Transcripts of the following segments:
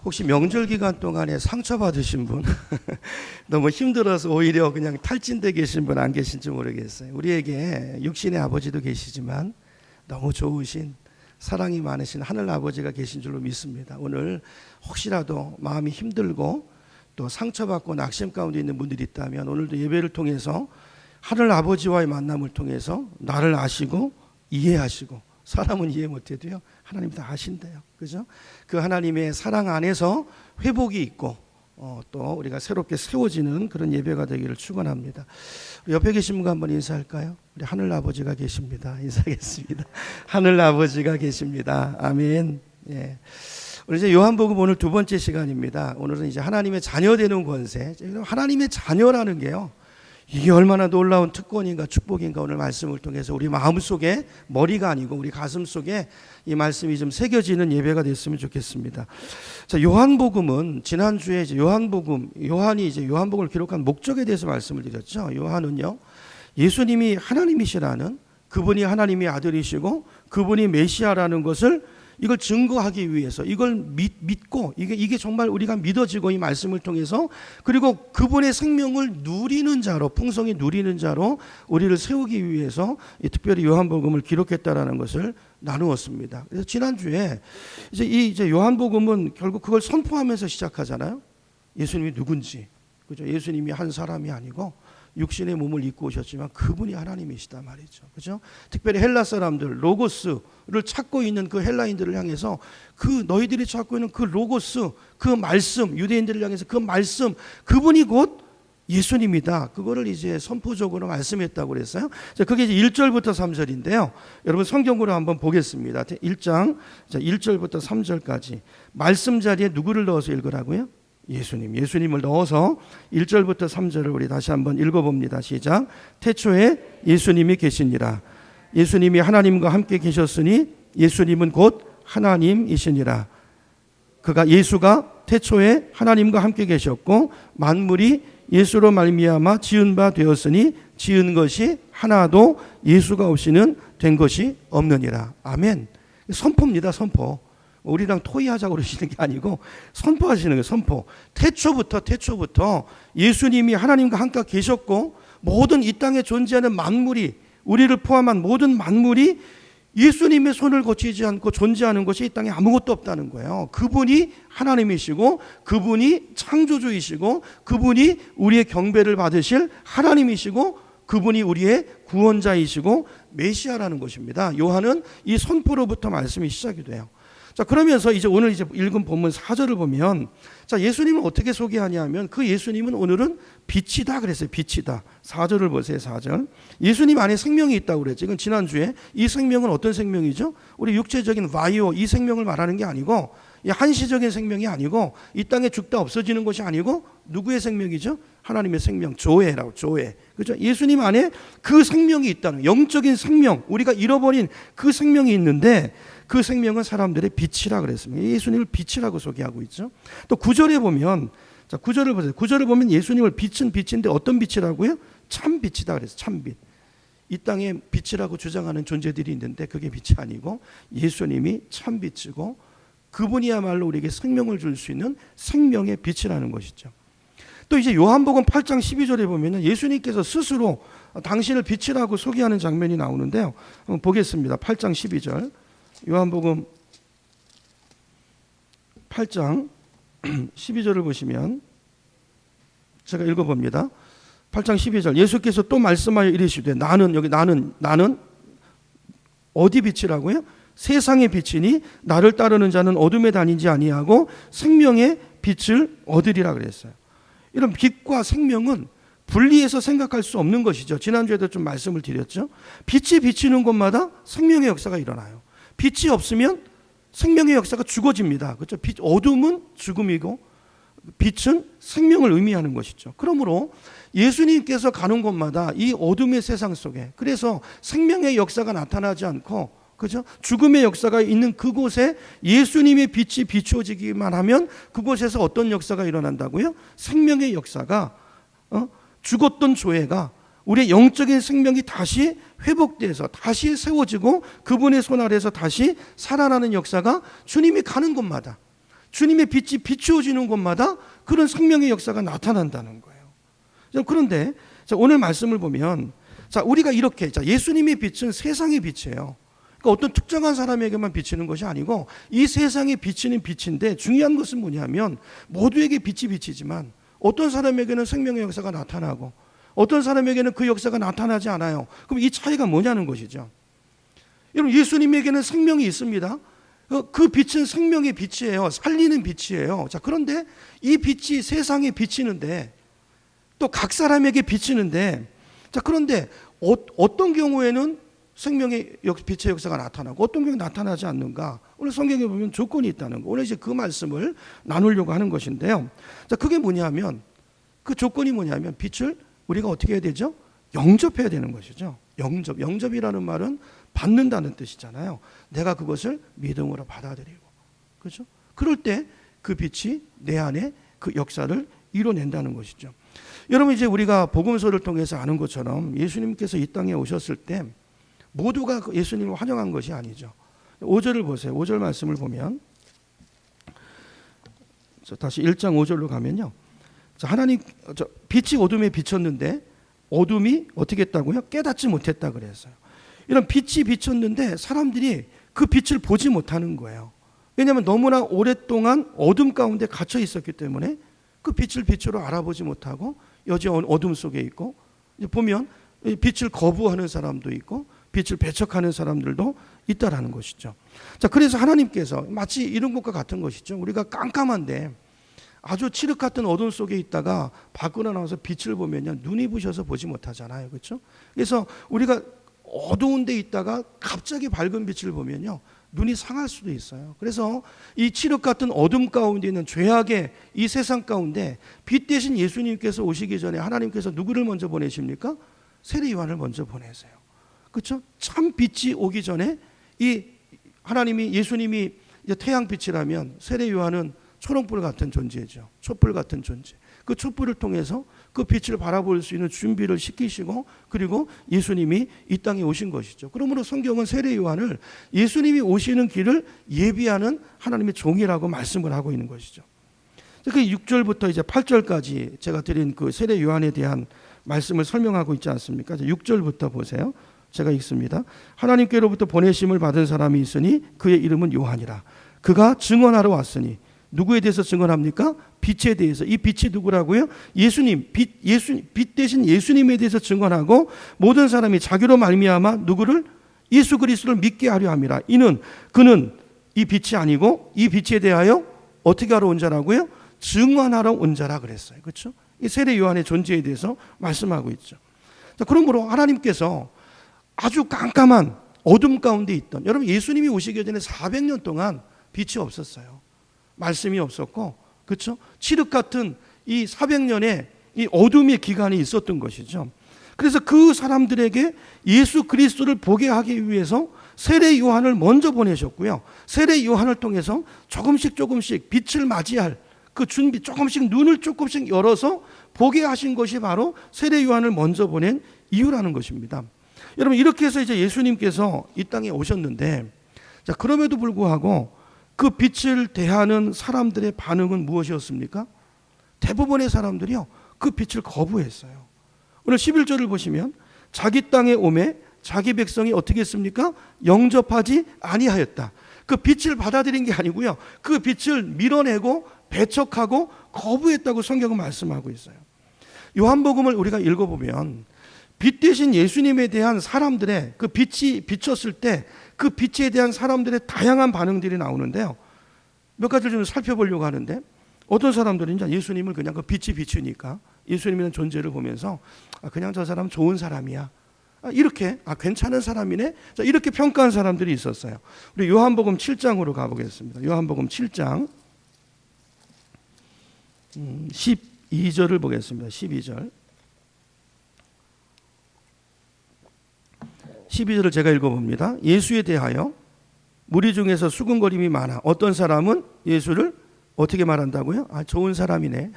혹시 명절 기간 동안에 상처받으신 분 너무 힘들어서 오히려 그냥 탈진돼 계신 분 안 계신지 모르겠어요. 우리에게 육신의 아버지도 계시지만 너무 좋으신 사랑이 많으신 하늘 아버지가 계신 줄로 믿습니다. 오늘 혹시라도 마음이 힘들고 또 상처받고 낙심 가운데 있는 분들이 있다면 오늘도 예배를 통해서 하늘 아버지와의 만남을 통해서 나를 아시고 이해하시고, 사람은 이해 못해도요 하나님 다 아신대요. 그죠? 그 하나님의 사랑 안에서 회복이 있고 또 우리가 새롭게 세워지는 그런 예배가 되기를 축원합니다. 옆에 계신 분과 한번 인사할까요? 우리 하늘 아버지가 계십니다. 인사하겠습니다. 하늘 아버지가 계십니다. 아멘. 예. 우리 이제 요한복음 오늘 두 번째 시간입니다. 오늘은 이제 하나님의 자녀 되는 권세. 하나님의 자녀라는 게요, 이게 얼마나 놀라운 특권인가 축복인가 오늘 말씀을 통해서 우리 마음속에, 머리가 아니고 우리 가슴 속에 이 말씀이 좀 새겨지는 예배가 됐으면 좋겠습니다. 자, 요한복음은 지난주에 이제 요한이 이제 요한복음을 기록한 목적에 대해서 말씀을 드렸죠. 요한은요, 예수님이 하나님이시라는, 그분이 하나님의 아들이시고 그분이 메시아라는 것을 이걸 증거하기 위해서, 이걸 믿고 이게 정말 우리가 믿어지고 이 말씀을 통해서, 그리고 그분의 생명을 누리는 자로, 풍성히 누리는 자로 우리를 세우기 위해서 특별히 요한복음을 기록했다라는 것을 나누었습니다. 그래서 지난주에 이제 요한복음은 결국 그걸 선포하면서 시작하잖아요. 예수님이 누군지, 그죠? 예수님이 한 사람이 아니고 육신의 몸을 입고 오셨지만 그분이 하나님이시다 말이죠. 그죠? 특별히 헬라 사람들, 로고스를 찾고 있는 그 헬라인들을 향해서 그 너희들이 찾고 있는 그 로고스, 그 말씀, 유대인들을 향해서 그 말씀, 그분이 곧 예수님이다. 그거를 이제 선포적으로 말씀했다고 그랬어요. 자, 그게 이제 1절부터 3절인데요. 여러분 성경으로 한번 보겠습니다. 1장 1절부터 3절까지 말씀 자리에 누구를 넣어서 읽으라고요? 예수님을 넣어서 1절부터 3절을 우리 다시 한번 읽어봅니다. 시작. 태초에 예수님이 계시니라. 예수님이 하나님과 함께 계셨으니 예수님은 곧 하나님이시니라. 예수가 태초에 하나님과 함께 계셨고 만물이 예수로 말미암아 지은 바 되었으니 지은 것이 하나도 예수가 없이는 된 것이 없느니라. 아멘. 선포입니다. 선포. 우리랑 토의하자고 그러시는 게 아니고 선포하시는 거예요. 선포. 태초부터 예수님이 하나님과 함께 계셨고 모든 이 땅에 존재하는 만물이, 우리를 포함한 모든 만물이 예수님의 손을 거치지 않고 존재하는 것이 이 땅에 아무것도 없다는 거예요. 그분이 하나님이시고 그분이 창조주이시고 그분이 우리의 경배를 받으실 하나님이시고 그분이 우리의 구원자이시고 메시아라는 것입니다. 요한은 이 선포로부터 말씀이 시작이 돼요. 자, 그러면서 오늘 읽은 본문 4절을 보면, 자, 예수님을 어떻게 소개하냐면 그 예수님은 오늘은 빛이다 그랬어요. 빛이다. 4절을 보세요. 4절. 예수님 안에 생명이 있다고 그랬죠. 이건 지난주에 이 생명은 어떤 생명이죠? 우리 육체적인 바이오, 이 생명을 말하는 게 아니고, 이 한시적인 생명이 아니고, 이 땅에 죽다 없어지는 것이 아니고 누구의 생명이죠? 하나님의 생명, 조회라고, 조회. 그죠? 예수님 안에 그 생명이 있다는, 영적인 생명, 우리가 잃어버린 그 생명이 있는데 그 생명은 사람들의 빛이라 그랬습니다. 예수님을 빛이라고 소개하고 있죠. 또 9절에 보면, 자, 9절을 보세요. 9절을 보면 예수님을 빛은 빛인데 어떤 빛이라고요? 참 빛이다 그랬어요. 참 빛. 이 땅에 빛이라고 주장하는 존재들이 있는데 그게 빛이 아니고 예수님이 참 빛이고 그분이야말로 우리에게 생명을 줄 수 있는 생명의 빛이라는 것이죠. 또 이제 요한복음 8장 12절에 보면 예수님께서 스스로 당신을 빛이라고 소개하는 장면이 나오는데요. 한번 보겠습니다. 8장 12절. 요한복음 8장 12절을 보시면 제가 읽어봅니다. 8장 12절. 예수께서 또 말씀하여 이르시되 나는 어디 빛이라고요? 세상의 빛이니 나를 따르는 자는 어둠에 다니지 아니하고 생명의 빛을 얻으리라 그랬어요. 이런 빛과 생명은 분리해서 생각할 수 없는 것이죠. 지난주에도 좀 말씀을 드렸죠. 빛이 비치는 곳마다 생명의 역사가 일어나요. 빛이 없으면 생명의 역사가 죽어집니다. 그렇죠? 어둠은 죽음이고 빛은 생명을 의미하는 것이죠. 그러므로 예수님께서 가는 곳마다 이 어둠의 세상 속에, 그래서 생명의 역사가 나타나지 않고, 그죠? 죽음의 역사가 있는 그곳에 예수님의 빛이 비추어지기만 하면 그곳에서 어떤 역사가 일어난다고요? 생명의 역사가, 죽었던 조회가 우리의 영적인 생명이 다시 회복돼서 다시 세워지고 그분의 손 아래에서 다시 살아나는 역사가 주님이 가는 곳마다, 주님의 빛이 비추어지는 곳마다 그런 생명의 역사가 나타난다는 거예요. 그런데 오늘 말씀을 보면 우리가 이렇게 예수님의 빛은 세상의 빛이에요. 그러니까 어떤 특정한 사람에게만 비치는 것이 아니고 이 세상에 비치는 빛인데, 중요한 것은 뭐냐면 모두에게 빛이 비치지만 어떤 사람에게는 생명의 역사가 나타나고 어떤 사람에게는 그 역사가 나타나지 않아요. 그럼 이 차이가 뭐냐는 것이죠. 여러분, 예수님에게는 생명이 있습니다. 그 빛은 생명의 빛이에요. 살리는 빛이에요. 그런데 이 빛이 세상에 비치는데, 또 각 사람에게 비치는데, 그런데 어떤 경우에는 생명의 빛의 역사가 나타나고 어떤 경우에 나타나지 않는가? 오늘 성경에 보면 조건이 있다는 거. 오늘 이제 그 말씀을 나누려고 하는 것인데요. 그게 뭐냐면, 그 조건이 뭐냐면 빛을 우리가 어떻게 해야 되죠? 영접해야 되는 것이죠. 영접이라는 말은 받는다는 뜻이잖아요. 내가 그것을 믿음으로 받아들이고, 그렇죠? 그럴 때 그 빛이 내 안에 그 역사를 이뤄낸다는 것이죠. 여러분, 이제 우리가 복음서를 통해서 아는 것처럼 예수님께서 이 땅에 오셨을 때 모두가 예수님을 환영한 것이 아니죠. 5절을 보세요. 5절 말씀을 보면, 다시 1장 5절로 가면요. 하나님, 빛이 어둠에 비쳤는데 어둠이 어떻게 했다고요? 깨닫지 못했다 그랬어요. 이런 빛이 비쳤는데 사람들이 그 빛을 보지 못하는 거예요. 왜냐하면 너무나 오랫동안 어둠 가운데 갇혀 있었기 때문에 그 빛을 빛으로 알아보지 못하고 여전히 어둠 속에 있고, 보면 빛을 거부하는 사람도 있고 빛을 배척하는 사람들도 있다라는 것이죠. 그래서 하나님께서 마치 이런 것과 같은 것이죠. 우리가 깜깜한데 아주 칠흑 같은 어둠 속에 있다가 밖으로 나와서 빛을 보면요, 눈이 부셔서 보지 못하잖아요. 그렇죠? 그래서 우리가 어두운 데 있다가 갑자기 밝은 빛을 보면요, 눈이 상할 수도 있어요. 그래서 이 칠흑 같은 어둠 가운데 있는 죄악의 이 세상 가운데 빛 대신 예수님께서 오시기 전에 하나님께서 누구를 먼저 보내십니까? 세례 요한을 먼저 보내세요. 그렇죠? 참 빛이 오기 전에 이 하나님이, 예수님이 이제 태양빛이라면 세례 요한은 초롱불 같은 존재죠. 촛불 같은 존재. 그 촛불을 통해서 그 빛을 바라볼 수 있는 준비를 시키시고, 그리고 예수님이 이 땅에 오신 것이죠. 그러므로 성경은 세례 요한을 예수님이 오시는 길을 예비하는 하나님의 종이라고 말씀을 하고 있는 것이죠. 그 6절부터 이제 8절까지 제가 드린 그 세례 요한에 대한 말씀을 설명하고 있지 않습니까? 6절부터 보세요. 제가 읽습니다. 하나님께로부터 보내심을 받은 사람이 있으니 그의 이름은 요한이라. 그가 증언하러 왔으니, 누구에 대해서 증언합니까? 빛에 대해서. 이 빛이 누구라고요? 예수님. 빛 대신 예수님에 대해서 증언하고, 모든 사람이 자기로 말미암아 누구를? 예수 그리스도를 믿게 하려 함이라. 그는 이 빛이 아니고 이 빛에 대하여 어떻게 하러 온 자라고요? 증언하러 온 자라 그랬어요. 그렇죠? 이 세례 요한의 존재에 대해서 말씀하고 있죠. 그러므로 하나님께서 아주 깜깜한 어둠 가운데 있던, 여러분, 예수님이 오시기 전에 400년 동안 빛이 없었어요. 말씀이 없었고, 그렇죠? 칠흑 같은 이 400년의 이 어둠의 기간이 있었던 것이죠. 그래서 그 사람들에게 예수 그리스도를 보게 하기 위해서 세례 요한을 먼저 보내셨고요. 세례 요한을 통해서 조금씩 빛을 맞이할 그 준비, 눈을 조금씩 열어서 보게 하신 것이 바로 세례 요한을 먼저 보낸 이유라는 것입니다. 여러분, 이렇게 해서 이제 예수님께서 이 땅에 오셨는데, 그럼에도 불구하고 그 빛을 대하는 사람들의 반응은 무엇이었습니까? 대부분의 사람들이요, 그 빛을 거부했어요. 오늘 11절을 보시면, 자기 땅에 오매 자기 백성이 어떻게 했습니까? 영접하지 아니하였다. 그 빛을 받아들인 게 아니고요, 그 빛을 밀어내고 배척하고 거부했다고 성경은 말씀하고 있어요. 요한복음을 우리가 읽어보면 빛 대신 예수님에 대한 사람들의 그 빛이 비쳤을 때 그 빛에 대한 사람들의 다양한 반응들이 나오는데요. 몇 가지를 좀 살펴보려고 하는데, 어떤 사람들은 이제 예수님을 그냥 그 빛이 비추니까 예수님이라는 존재를 보면서 그냥 저 사람 좋은 사람이야, 이렇게 괜찮은 사람이네, 이렇게 평가한 사람들이 있었어요. 우리 요한복음 7장으로 가보겠습니다. 요한복음 7장 12절을 보겠습니다. 12절을 제가 읽어봅니다. 예수에 대하여 무리 중에서 수군거림이 많아 어떤 사람은 예수를 어떻게 말한다고요? 좋은 사람이네.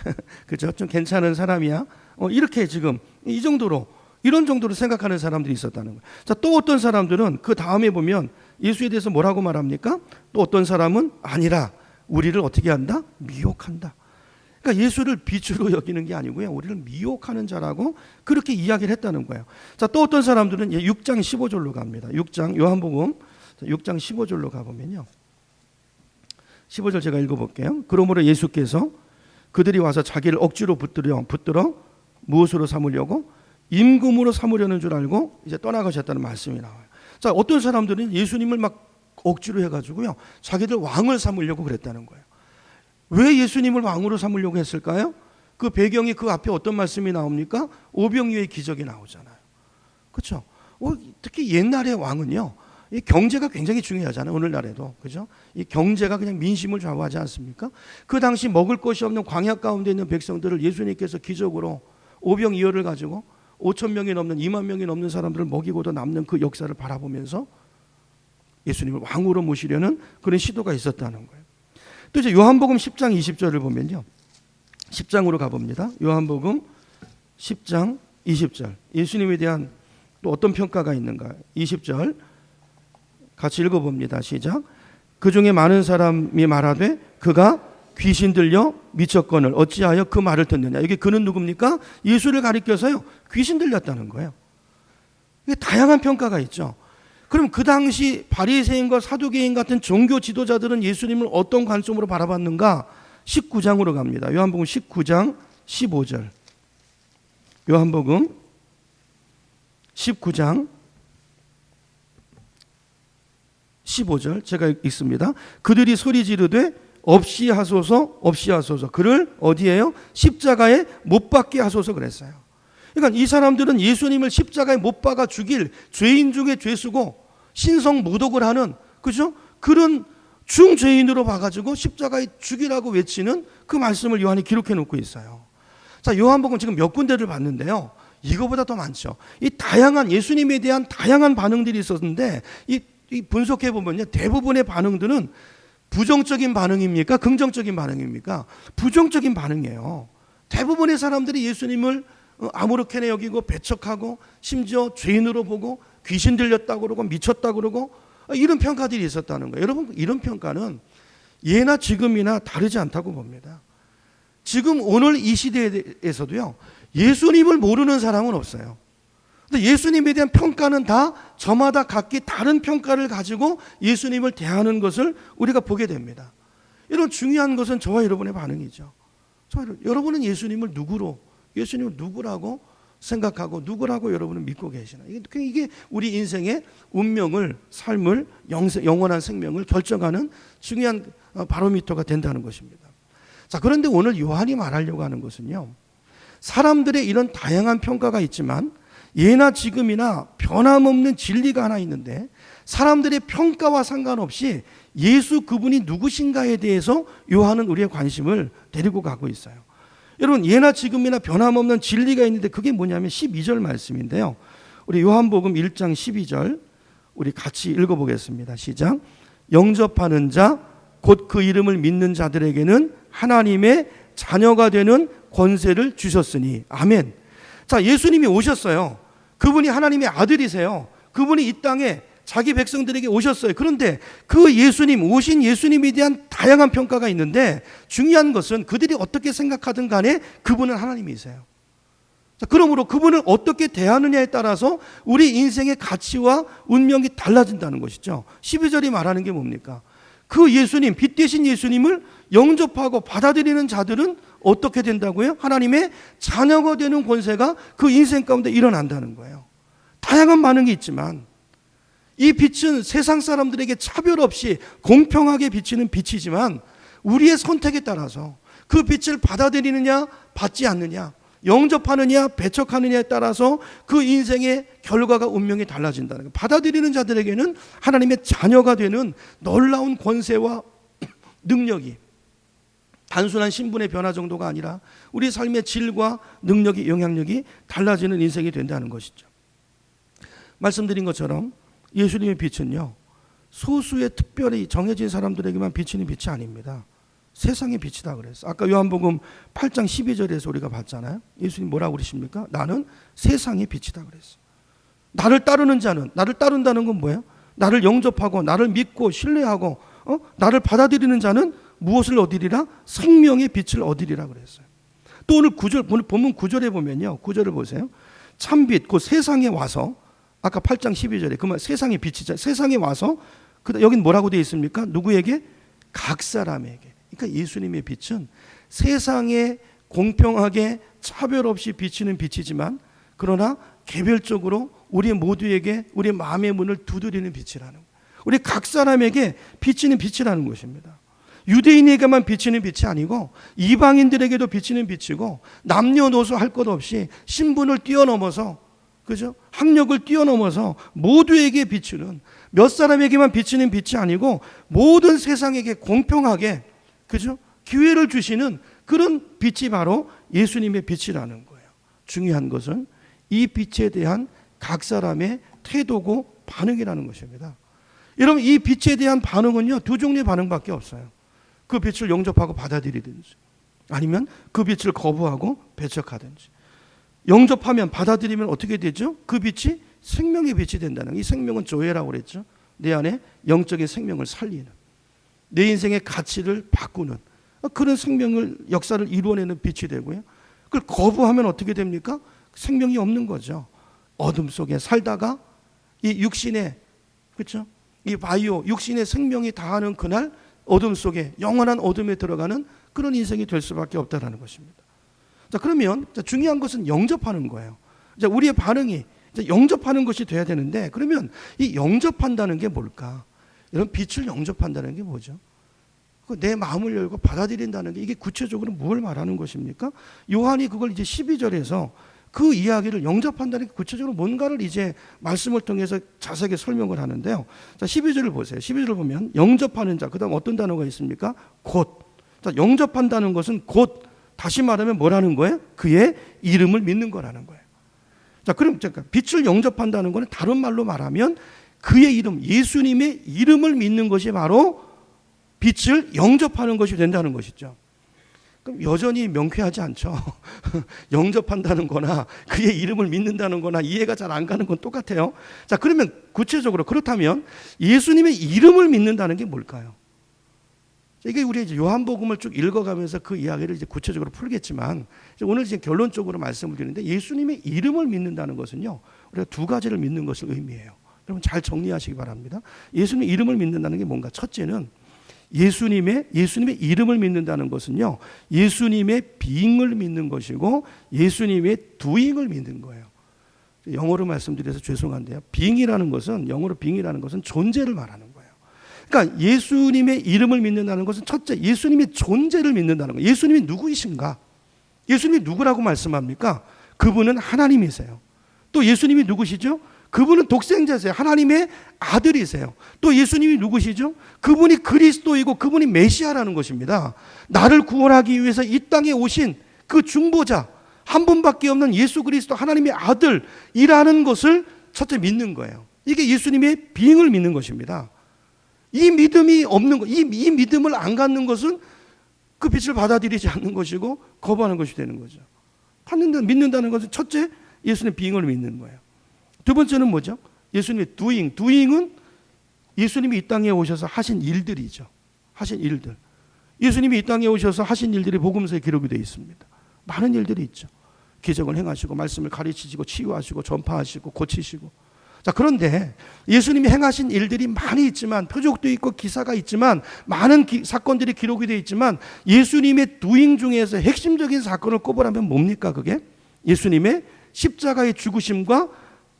그죠? 좀 괜찮은 사람이야. 이렇게 지금 이런 정도로 생각하는 사람들이 있었다는 거예요. 또 어떤 사람들은 그 다음에 보면 예수에 대해서 뭐라고 말합니까? 또 어떤 사람은 아니라 우리를 어떻게 한다? 미혹한다. 그러니까 예수를 빛으로 여기는 게 아니고요, 우리를 미혹하는 자라고 그렇게 이야기를 했다는 거예요. 자, 또 어떤 사람들은 6장 15절로 갑니다. 6장 요한복음 6장 15절로 가보면요, 15절 제가 읽어볼게요. 그러므로 예수께서 그들이 와서 자기를 억지로 붙들어 무엇으로 삼으려고? 임금으로 삼으려는 줄 알고 이제 떠나가셨다는 말씀이 나와요. 자, 어떤 사람들은 예수님을 막 억지로 해가지고요, 자기들 왕을 삼으려고 그랬다는 거예요. 왜 예수님을 왕으로 삼으려고 했을까요? 그 배경이 그 앞에 어떤 말씀이 나옵니까? 오병이어의 기적이 나오잖아요. 그렇죠? 특히 옛날의 왕은요, 이 경제가 굉장히 중요하잖아요. 오늘날에도. 그죠? 이 경제가 그냥 민심을 좌우하지 않습니까? 그 당시 먹을 것이 없는 광야 가운데 있는 백성들을 예수님께서 기적으로 오병이어를 가지고 5천 명이 넘는 2만 명이 넘는 사람들을 먹이고도 남는 그 역사를 바라보면서 예수님을 왕으로 모시려는 그런 시도가 있었다는 거예요. 또 이제 요한복음 10장 20절을 보면요, 10장으로 가봅니다. 요한복음 10장 20절, 예수님에 대한 또 어떤 평가가 있는가? 20절 같이 읽어봅니다. 시작. 그 중에 많은 사람이 말하되 그가 귀신 들려 미쳤거늘 어찌하여 그 말을 듣느냐. 여기 그는 누굽니까? 예수를 가리켜서요, 귀신 들렸다는 거예요. 이게 다양한 평가가 있죠. 그럼 그 당시 바리새인과 사두개인 같은 종교 지도자들은 예수님을 어떤 관점으로 바라봤는가? 19장으로 갑니다. 요한복음 19장 15절. 요한복음 19장 15절 제가 읽습니다. 그들이 소리 지르되 없이 하소서, 없이 하소서. 그를 어디에요? 십자가에 못 박게 하소서 그랬어요. 그러니까 이 사람들은 예수님을 십자가에 못 박아 죽일 죄인 중에 죄수고 신성 모독을 하는, 그죠? 그런 중죄인으로 봐가지고 십자가에 죽이라고 외치는 그 말씀을 요한이 기록해 놓고 있어요. 자, 요한복음 지금 몇 군데를 봤는데요, 이거보다 더 많죠. 이 다양한 예수님에 대한 다양한 반응들이 있었는데 이 분석해 보면요, 대부분의 반응들은 부정적인 반응입니까? 긍정적인 반응입니까? 부정적인 반응이에요. 대부분의 사람들이 예수님을 아무렇게나 여기고 배척하고 심지어 죄인으로 보고 귀신 들렸다고 그러고 미쳤다고 그러고 이런 평가들이 있었다는 거예요. 여러분, 이런 평가는 예나 지금이나 다르지 않다고 봅니다. 지금 오늘 이 시대에서도요, 예수님을 모르는 사람은 없어요. 근데 예수님에 대한 평가는 다 저마다 각기 다른 평가를 가지고 예수님을 대하는 것을 우리가 보게 됩니다. 이런 중요한 것은 저와 여러분의 반응이죠. 여러분은 예수님을 누구라고 생각하고 누구라고 여러분은 믿고 계시나? 이게 우리 인생의 운명을, 삶을, 영원한 생명을 결정하는 중요한 바로미터가 된다는 것입니다. 자, 그런데 오늘 요한이 말하려고 하는 것은요, 사람들의 이런 다양한 평가가 있지만 예나 지금이나 변함없는 진리가 하나 있는데, 사람들의 평가와 상관없이 예수 그분이 누구신가에 대해서 요한은 우리의 관심을 데리고 가고 있어요. 여러분, 예나 지금이나 변함없는 진리가 있는데 그게 뭐냐면 12절 말씀인데요, 우리 요한복음 1장 12절 우리 같이 읽어보겠습니다. 시작. 영접하는 자 곧 그 이름을 믿는 자들에게는 하나님의 자녀가 되는 권세를 주셨으니. 아멘. 자, 예수님이 오셨어요. 그분이 하나님의 아들이세요. 그분이 이 땅에 자기 백성들에게 오셨어요. 그런데 그 예수님, 오신 예수님에 대한 다양한 평가가 있는데 중요한 것은 그들이 어떻게 생각하든 간에 그분은 하나님이세요. 자, 그러므로 그분을 어떻게 대하느냐에 따라서 우리 인생의 가치와 운명이 달라진다는 것이죠. 12절이 말하는 게 뭡니까? 그 예수님, 빛 대신 예수님을 영접하고 받아들이는 자들은 어떻게 된다고요? 하나님의 자녀가 되는 권세가 그 인생 가운데 일어난다는 거예요. 다양한 반응이 있지만 이 빛은 세상 사람들에게 차별 없이 공평하게 비치는 빛이지만 우리의 선택에 따라서 그 빛을 받아들이느냐 받지 않느냐, 영접하느냐 배척하느냐에 따라서 그 인생의 결과가 운명이 달라진다는 거예요. 받아들이는 자들에게는 하나님의 자녀가 되는 놀라운 권세와 능력이, 단순한 신분의 변화 정도가 아니라 우리 삶의 질과 능력이, 영향력이 달라지는 인생이 된다는 것이죠. 말씀드린 것처럼 예수님의 빛은요, 소수의 특별히 정해진 사람들에게만 비치는 빛이 아닙니다. 세상의 빛이다 그랬어. 아까 요한복음 8장 12절에서 우리가 봤잖아요. 예수님 뭐라고 그러십니까? 나는 세상의 빛이다 그랬어. 나를 따르는 자는, 나를 따른다는 건 뭐예요? 나를 영접하고 나를 믿고 신뢰하고 나를 받아들이는 자는 무엇을 얻으리라? 생명의 빛을 얻으리라 그랬어요. 또 오늘 본문 9절에 보면요. 9절을 보세요. 참빛, 그 세상에 와서, 아까 8장 12절에 그 말 세상의 빛이죠. 세상에 와서, 여긴 뭐라고 되어 있습니까? 누구에게? 각 사람에게. 그러니까 예수님의 빛은 세상에 공평하게 차별 없이 비치는 빛이지만, 그러나 개별적으로 우리 모두에게 우리 마음의 문을 두드리는 빛이라는 거예요. 우리 각 사람에게 비치는 빛이라는 것입니다. 유대인에게만 비치는 빛이 아니고 이방인들에게도 비치는 빛이고, 남녀노소 할 것 없이 신분을 뛰어넘어서, 그죠? 학력을 뛰어넘어서 모두에게 비추는, 몇 사람에게만 비치는 빛이 아니고 모든 세상에게 공평하게, 그죠? 기회를 주시는 그런 빛이 바로 예수님의 빛이라는 거예요. 중요한 것은 이 빛에 대한 각 사람의 태도고 반응이라는 것입니다. 여러분, 이 빛에 대한 반응은요, 두 종류의 반응밖에 없어요. 그 빛을 영접하고 받아들이든지, 아니면 그 빛을 거부하고 배척하든지. 영접하면, 받아들이면 어떻게 되죠? 그 빛이 생명의 빛이 된다는, 이 생명은 조회라고 그랬죠. 내 안에 영적인 생명을 살리는, 내 인생의 가치를 바꾸는 그런 생명을, 역사를 이루어내는 빛이 되고요. 그걸 거부하면 어떻게 됩니까? 생명이 없는 거죠. 어둠 속에 살다가 이 육신의, 그렇죠? 이 바이오, 육신의 생명이 다하는 그날 어둠 속에, 영원한 어둠에 들어가는 그런 인생이 될 수밖에 없다는 것입니다. 자, 그러면 중요한 것은 영접하는 거예요. 자, 우리의 반응이 영접하는 것이 돼야 되는데, 그러면 이 영접한다는 게 뭘까? 이런 빛을 영접한다는 게 뭐죠? 내 마음을 열고 받아들인다는 게, 이게 구체적으로 뭘 말하는 것입니까? 요한이 그걸 이제 12절에서 그 이야기를, 영접한다는 게 구체적으로 뭔가를 이제 말씀을 통해서 자세하게 설명을 하는데요. 자, 12절을 보세요. 12절을 보면 영접하는 자, 그 다음 어떤 단어가 있습니까? 곧. 자, 영접한다는 것은 곧, 다시 말하면 뭐라는 거예요? 그의 이름을 믿는 거라는 거예요. 자, 그럼 잠깐, 빛을 영접한다는 것은 다른 말로 말하면 그의 이름, 예수님의 이름을 믿는 것이 바로 빛을 영접하는 것이 된다는 것이죠. 그럼 여전히 명쾌하지 않죠. 영접한다는 거나 그의 이름을 믿는다는 거나 이해가 잘 안 가는 건 똑같아요. 자, 그러면 구체적으로, 그렇다면 예수님의 이름을 믿는다는 게 뭘까요? 이게 우리 이제 요한복음을 쭉 읽어가면서 그 이야기를 이제 구체적으로 풀겠지만, 오늘 이제 결론적으로 말씀을 드리는데, 예수님의 이름을 믿는다는 것은요, 우리가 두 가지를 믿는 것을 의미해요. 여러분 잘 정리하시기 바랍니다. 예수님의 이름을 믿는다는 게 뭔가? 첫째는 예수님의 이름을 믿는다는 것은요, 예수님의 being을 믿는 것이고 예수님의 doing을 믿는 거예요. 영어로 말씀드려서 죄송한데요, being이라는 것은, 영어로 being이라는 것은 존재를 말하는 거예요. 그러니까 예수님의 이름을 믿는다는 것은 첫째, 예수님의 존재를 믿는다는 거예요. 예수님이 누구이신가? 예수님이 누구라고 말씀합니까? 그분은 하나님이세요. 또 예수님이 누구시죠? 그분은 독생자세요. 하나님의 아들이세요. 또 예수님이 누구시죠? 그분이 그리스도이고 그분이 메시아라는 것입니다. 나를 구원하기 위해서 이 땅에 오신 그 중보자, 한 분밖에 없는 예수 그리스도 하나님의 아들이라는 것을 첫째 믿는 거예요. 이게 예수님의 비잉을 믿는 것입니다. 이 믿음이 없는 것, 이 믿음을 안 갖는 것은 그 빛을 받아들이지 않는 것이고 거부하는 것이 되는 거죠. 믿는다는 것은 첫째, 예수님의 비잉을 믿는 거예요. 두 번째는 뭐죠? 예수님의 doing은 예수님이 이 땅에 오셔서 하신 일들이죠. 하신 일들. 예수님이 이 땅에 오셔서 하신 일들이 복음서에 기록이 되어 있습니다. 많은 일들이 있죠. 기적을 행하시고 말씀을 가르치시고 치유하시고 전파하시고 고치시고. 자, 그런데 예수님이 행하신 일들이 많이 있지만, 표적도 있고 기사가 있지만, 많은 사건들이 기록이 되어 있지만, 예수님의 doing 중에서 핵심적인 사건을 꼽으라면 뭡니까? 그게 예수님의 십자가의 죽으심과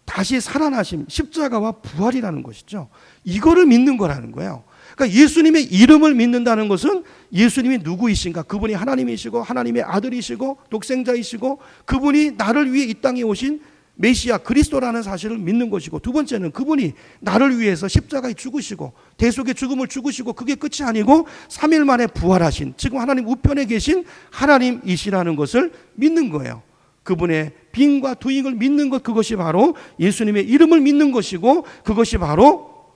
다시 살아나심, 십자가와 부활이라는 것이죠. 이거를 믿는 거라는 거예요. 그러니까 예수님의 이름을 믿는다는 것은 예수님이 누구이신가? 그분이 하나님이시고 하나님의 아들이시고 독생자이시고 그분이 나를 위해 이 땅에 오신 메시아 그리스도라는 사실을 믿는 것이고, 두 번째는 그분이 나를 위해서 십자가에 죽으시고 대속의 죽음을 죽으시고 그게 끝이 아니고 3일 만에 부활하신, 지금 하나님 우편에 계신 하나님이시라는 것을 믿는 거예요. 그분의 빙과 두잉을 믿는 것, 그것이 바로 예수님의 이름을 믿는 것이고, 그것이 바로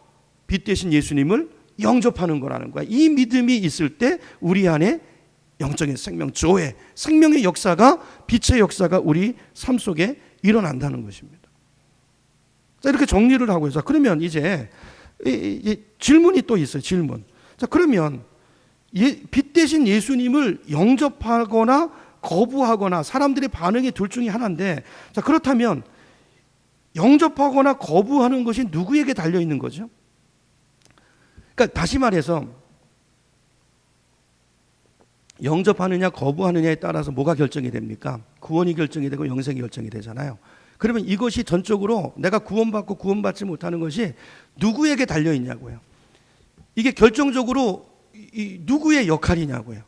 빛 대신 예수님을 영접하는 거라는 거야. 이 믿음이 있을 때 우리 안에 영적인 생명, 조회, 생명의 역사가, 빛의 역사가 우리 삶 속에 일어난다는 것입니다. 자, 이렇게 정리를 하고 해서, 그러면 이제 질문이 또 있어요. 질문. 자, 그러면 빛 대신 예수님을 영접하거나 거부하거나 사람들의 반응이 둘 중에 하나인데, 자, 그렇다면 영접하거나 거부하는 것이 누구에게 달려 있는 거죠? 그러니까 다시 말해서 영접하느냐 거부하느냐에 따라서 뭐가 결정이 됩니까? 구원이 결정이 되고 영생이 결정이 되잖아요. 그러면 이것이 전적으로 내가 구원받고 구원받지 못하는 것이 누구에게 달려 있냐고요. 이게 결정적으로 누구의 역할이냐고요.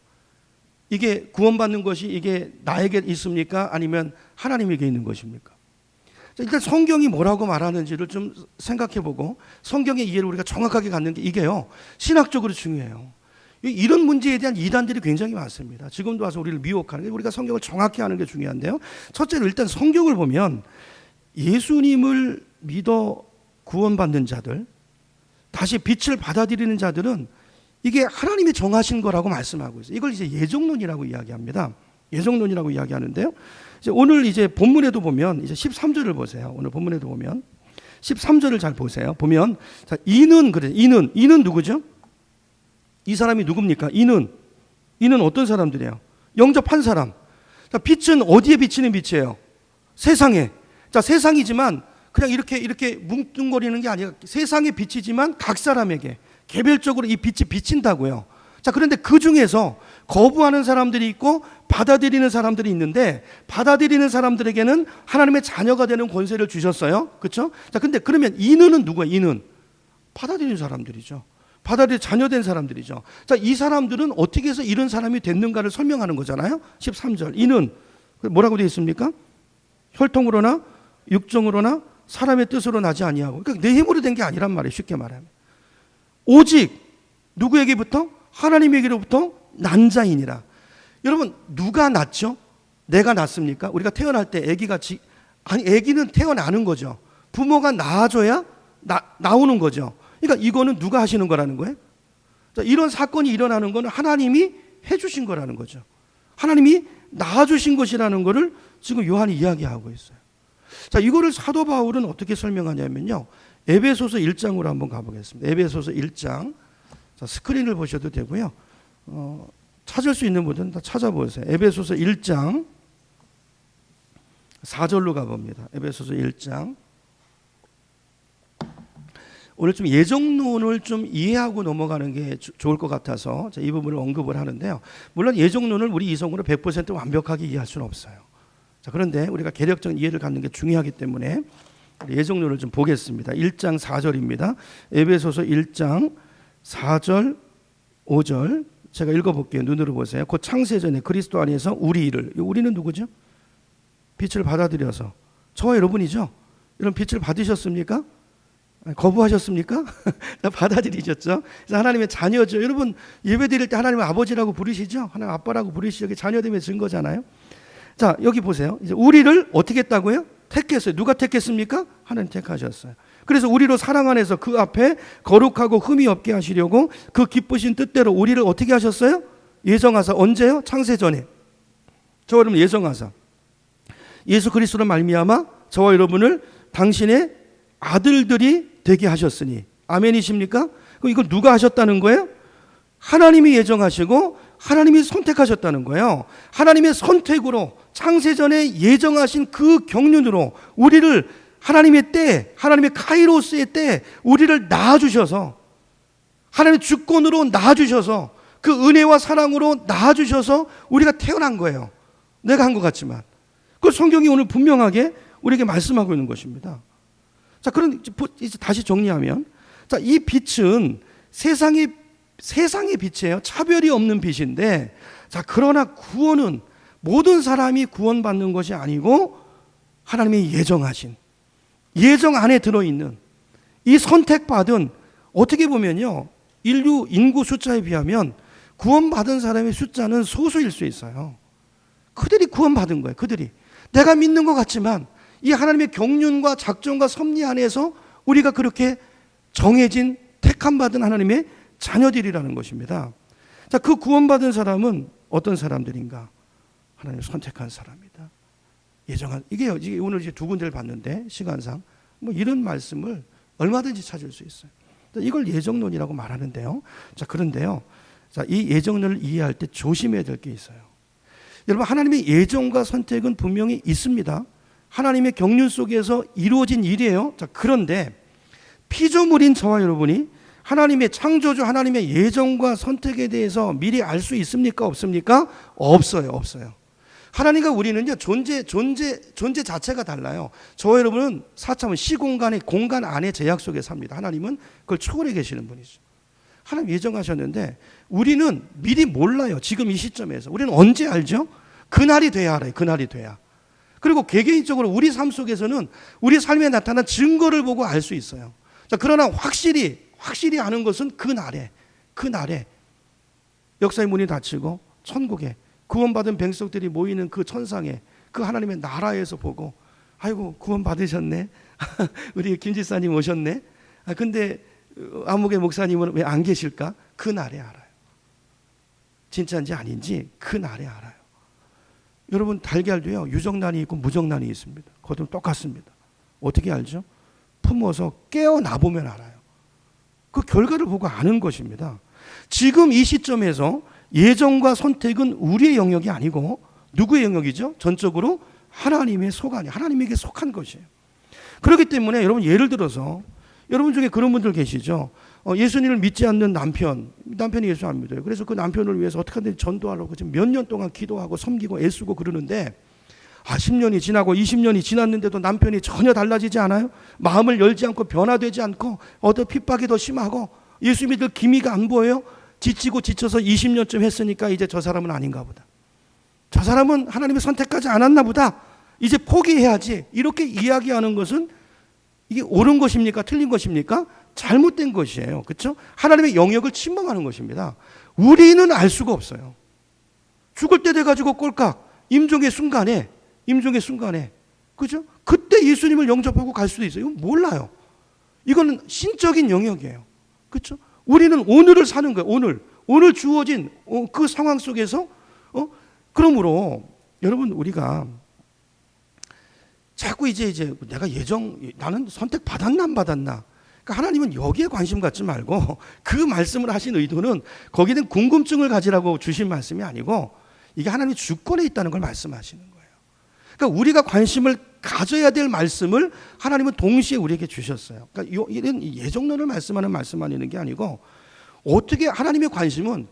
이게 구원받는 것이 이게 나에게 있습니까? 아니면 하나님에게 있는 것입니까? 일단 성경이 뭐라고 말하는지를 좀 생각해보고 성경의 이해를 우리가 정확하게 갖는 게 이게요, 신학적으로 중요해요. 이런 문제에 대한 이단들이 굉장히 많습니다. 지금도 와서 우리를 미혹하는 게, 우리가 성경을 정확히 하는 게 중요한데요. 첫째로 일단 성경을 보면 예수님을 믿어 구원받는 자들, 다시 빛을 받아들이는 자들은 이게 하나님이 정하신 거라고 말씀하고 있어요. 이걸 이제 예정론이라고 이야기합니다. 예정론이라고 이야기하는데요. 이제 오늘 이제 본문에도 보면 이제 13절을 보세요. 오늘 본문에도 보면 13절을 잘 보세요. 보면 자, 이는 누구죠? 이 사람이 누굽니까? 이는 어떤 사람들이에요? 영접한 사람. 자, 빛은 어디에 비치는 빛이에요? 세상에. 자, 세상이지만 그냥 이렇게 뭉뚱거리는 게 아니라 세상에 비치지만 각 사람에게 개별적으로 이 빛이 비친다고요. 자, 그런데 그 중에서 거부하는 사람들이 있고 받아들이는 사람들이 있는데, 받아들이는 사람들에게는 하나님의 자녀가 되는 권세를 주셨어요. 그렇죠? 자, 근데 그러면 이는은 누구예요? 이는 받아들이는 사람들이죠. 받아들여 자녀된 사람들이죠. 자, 이 사람들은 어떻게 해서 이런 사람이 됐는가를 설명하는 거잖아요. 13절. 이는 뭐라고 되어 있습니까? 혈통으로나 육정으로나 사람의 뜻으로 나지 아니하고. 그러니까 내 힘으로 된 게 아니란 말이에요. 쉽게 말하면. 오직 누구에게부터? 하나님에게로부터 난 자이니라. 여러분, 누가 낳죠? 내가 낳습니까? 우리가 태어날 때 아기는 태어나는 거죠. 부모가 낳아줘야 나오는 거죠. 그러니까 이거는 누가 하시는 거라는 거예요? 자, 이런 사건이 일어나는 거는 하나님이 해주신 거라는 거죠. 하나님이 낳아주신 것이라는 것을 지금 요한이 이야기하고 있어요. 자, 이거를 사도 바울은 어떻게 설명하냐면요, 에베소서 1장으로 한번 가보겠습니다. 에베소서 1장. 자, 스크린을 보셔도 되고요. 찾을 수 있는 분들은 다 찾아보세요. 에베소서 1장 4절로 가봅니다. 에베소서 1장. 오늘 좀 예정론을 좀 이해하고 넘어가는 게 좋을 것 같아서 이 부분을 언급을 하는데요. 물론 예정론을 우리 이성으로 100% 완벽하게 이해할 수는 없어요. 자, 그런데 우리가 개략적인 이해를 갖는 게 중요하기 때문에 예정론을 좀 보겠습니다. 1장 4절입니다. 에베소서 1장 4절 5절 제가 읽어볼게요. 눈으로 보세요. 곧 창세전에 그리스도 안에서 우리는 누구죠? 빛을 받아들여서 저와 여러분이죠. 여러분 빛을 받으셨습니까? 거부하셨습니까? 받아들이셨죠. 그래서 하나님의 자녀죠. 여러분 예배 드릴 때 하나님의 아버지라고 부르시죠. 하나님 아빠라고 부르시죠. 여기 자녀됨의 증거잖아요. 자, 여기 보세요. 이제 우리를 어떻게 했다고요? 택했어요. 누가 택했습니까? 하나님 택하셨어요. 그래서 우리로 사랑 안에서 그 앞에 거룩하고 흠이 없게 하시려고 그 기쁘신 뜻대로 우리를 어떻게 하셨어요? 예정하사. 언제요? 창세전에. 저와 여러분 예정하사. 예수 그리스도로 말미암아 저와 여러분을 당신의 아들들이 되게 하셨으니. 아멘이십니까? 그럼 이걸 누가 하셨다는 거예요? 하나님이 예정하시고 하나님이 선택하셨다는 거예요. 하나님의 선택으로 창세전에 예정하신 그 경륜으로 우리를 하나님의 때, 하나님의 카이로스의 때 우리를 낳아주셔서, 하나님의 주권으로 낳아주셔서, 그 은혜와 사랑으로 낳아주셔서 우리가 태어난 거예요. 내가 한 것 같지만. 그 성경이 오늘 분명하게 우리에게 말씀하고 있는 것입니다. 자, 그럼 이제 다시 정리하면, 자, 이 빛은 세상의 빛이에요. 차별이 없는 빛인데, 자, 그러나 구원은 모든 사람이 구원받는 것이 아니고 하나님이 예정하신, 예정 안에 들어있는 이 선택받은, 어떻게 보면요, 인구 숫자에 비하면 구원받은 사람의 숫자는 소수일 수 있어요. 그들이 구원받은 거예요. 그들이 내가 믿는 것 같지만 이 하나님의 경륜과 작정과 섭리 안에서 우리가 그렇게 정해진 택함받은 하나님의 자녀들이라는 것입니다. 자, 그 구원받은 사람은 어떤 사람들인가? 하나님 선택한 사람이다. 예정한, 이게 오늘 이제 두 군데를 봤는데 시간상 뭐 이런 말씀을 얼마든지 찾을 수 있어요. 이걸 예정론이라고 말하는데요. 자, 그런데요, 자, 이 예정론을 이해할 때 조심해야 될 게 있어요. 여러분, 하나님의 예정과 선택은 분명히 있습니다. 하나님의 경륜 속에서 이루어진 일이에요. 자, 그런데 피조물인 저와 여러분이 하나님의 창조주 하나님의 예정과 선택에 대해서 미리 알 수 있습니까? 없습니까? 없어요. 없어요. 하나님과 우리는요, 존재 자체가 달라요. 저와 여러분은 사차원 시공간의 공간 안에 제약 속에 삽니다. 하나님은 그걸 초월해 계시는 분이죠. 하나님 예정하셨는데 우리는 미리 몰라요. 지금 이 시점에서. 우리는 언제 알죠? 그날이 돼야 알아요. 그날이 돼야. 그리고 개개인적으로 우리 삶 속에서는 우리 삶에 나타난 증거를 보고 알 수 있어요. 자, 그러나 확실히 아는 것은 그날에 역사의 문이 닫히고 천국에 구원받은 백성들이 모이는 그 천상에 그 하나님의 나라에서 보고, 아이고 구원 받으셨네. 우리 김 지사님 오셨네. 근데 안목의 목사님은 왜 안 계실까? 그날에 알아요. 진짜인지 아닌지 그날에 알아요. 여러분, 달걀도요, 유정란이 있고 무정란이 있습니다. 그것도 똑같습니다. 어떻게 알죠? 품어서 깨어나 보면 알아요. 그 결과를 보고 아는 것입니다. 지금 이 시점에서 예정과 선택은 우리의 영역이 아니고 누구의 영역이죠? 전적으로 하나님의 소관이, 하나님에게 속한 것이에요. 그렇기 때문에 여러분, 예를 들어서 여러분 중에 그런 분들 계시죠? 예수님을 믿지 않는 남편이 예수 안 믿어요. 그래서 그 남편을 위해서 어떻게든 전도하려고 지금 몇 년 동안 기도하고 섬기고 애쓰고 그러는데, 10년이 지나고 20년이 지났는데도 남편이 전혀 달라지지 않아요? 마음을 열지 않고 변화되지 않고 핍박이 더 심하고 예수 믿을 기미가 안 보여요? 지치고 지쳐서 20년쯤 했으니까 이제 저 사람은 아닌가 보다. 저 사람은 하나님의 선택하지 않았나 보다. 이제 포기해야지. 이렇게 이야기하는 것은 이게 옳은 것입니까? 틀린 것입니까? 잘못된 것이에요. 그렇죠? 하나님의 영역을 침범하는 것입니다. 우리는 알 수가 없어요. 죽을 때 돼가지고 꼴깍 임종의 순간에 그죠? 그때 예수님을 영접하고 갈 수도 있어요. 이건 몰라요. 이거는 신적인 영역이에요. 그렇죠? 우리는 오늘을 사는 거예요. 오늘 주어진 그 상황 속에서 그러므로 여러분, 우리가 자꾸 이제 내가 나는 선택 받았나 안 받았나. 그러니까 하나님은 여기에 관심 갖지 말고 그 말씀을 하신 의도는 거기에 대한 궁금증을 가지라고 주신 말씀이 아니고 이게 하나님의 주권에 있다는 걸 말씀하시는 거예요. 그러니까 우리가 관심을 가져야 될 말씀을 하나님은 동시에 우리에게 주셨어요. 그러니까 이런 예정론을 말씀하는 말씀 아니는 게 아니고, 어떻게 하나님의 관심은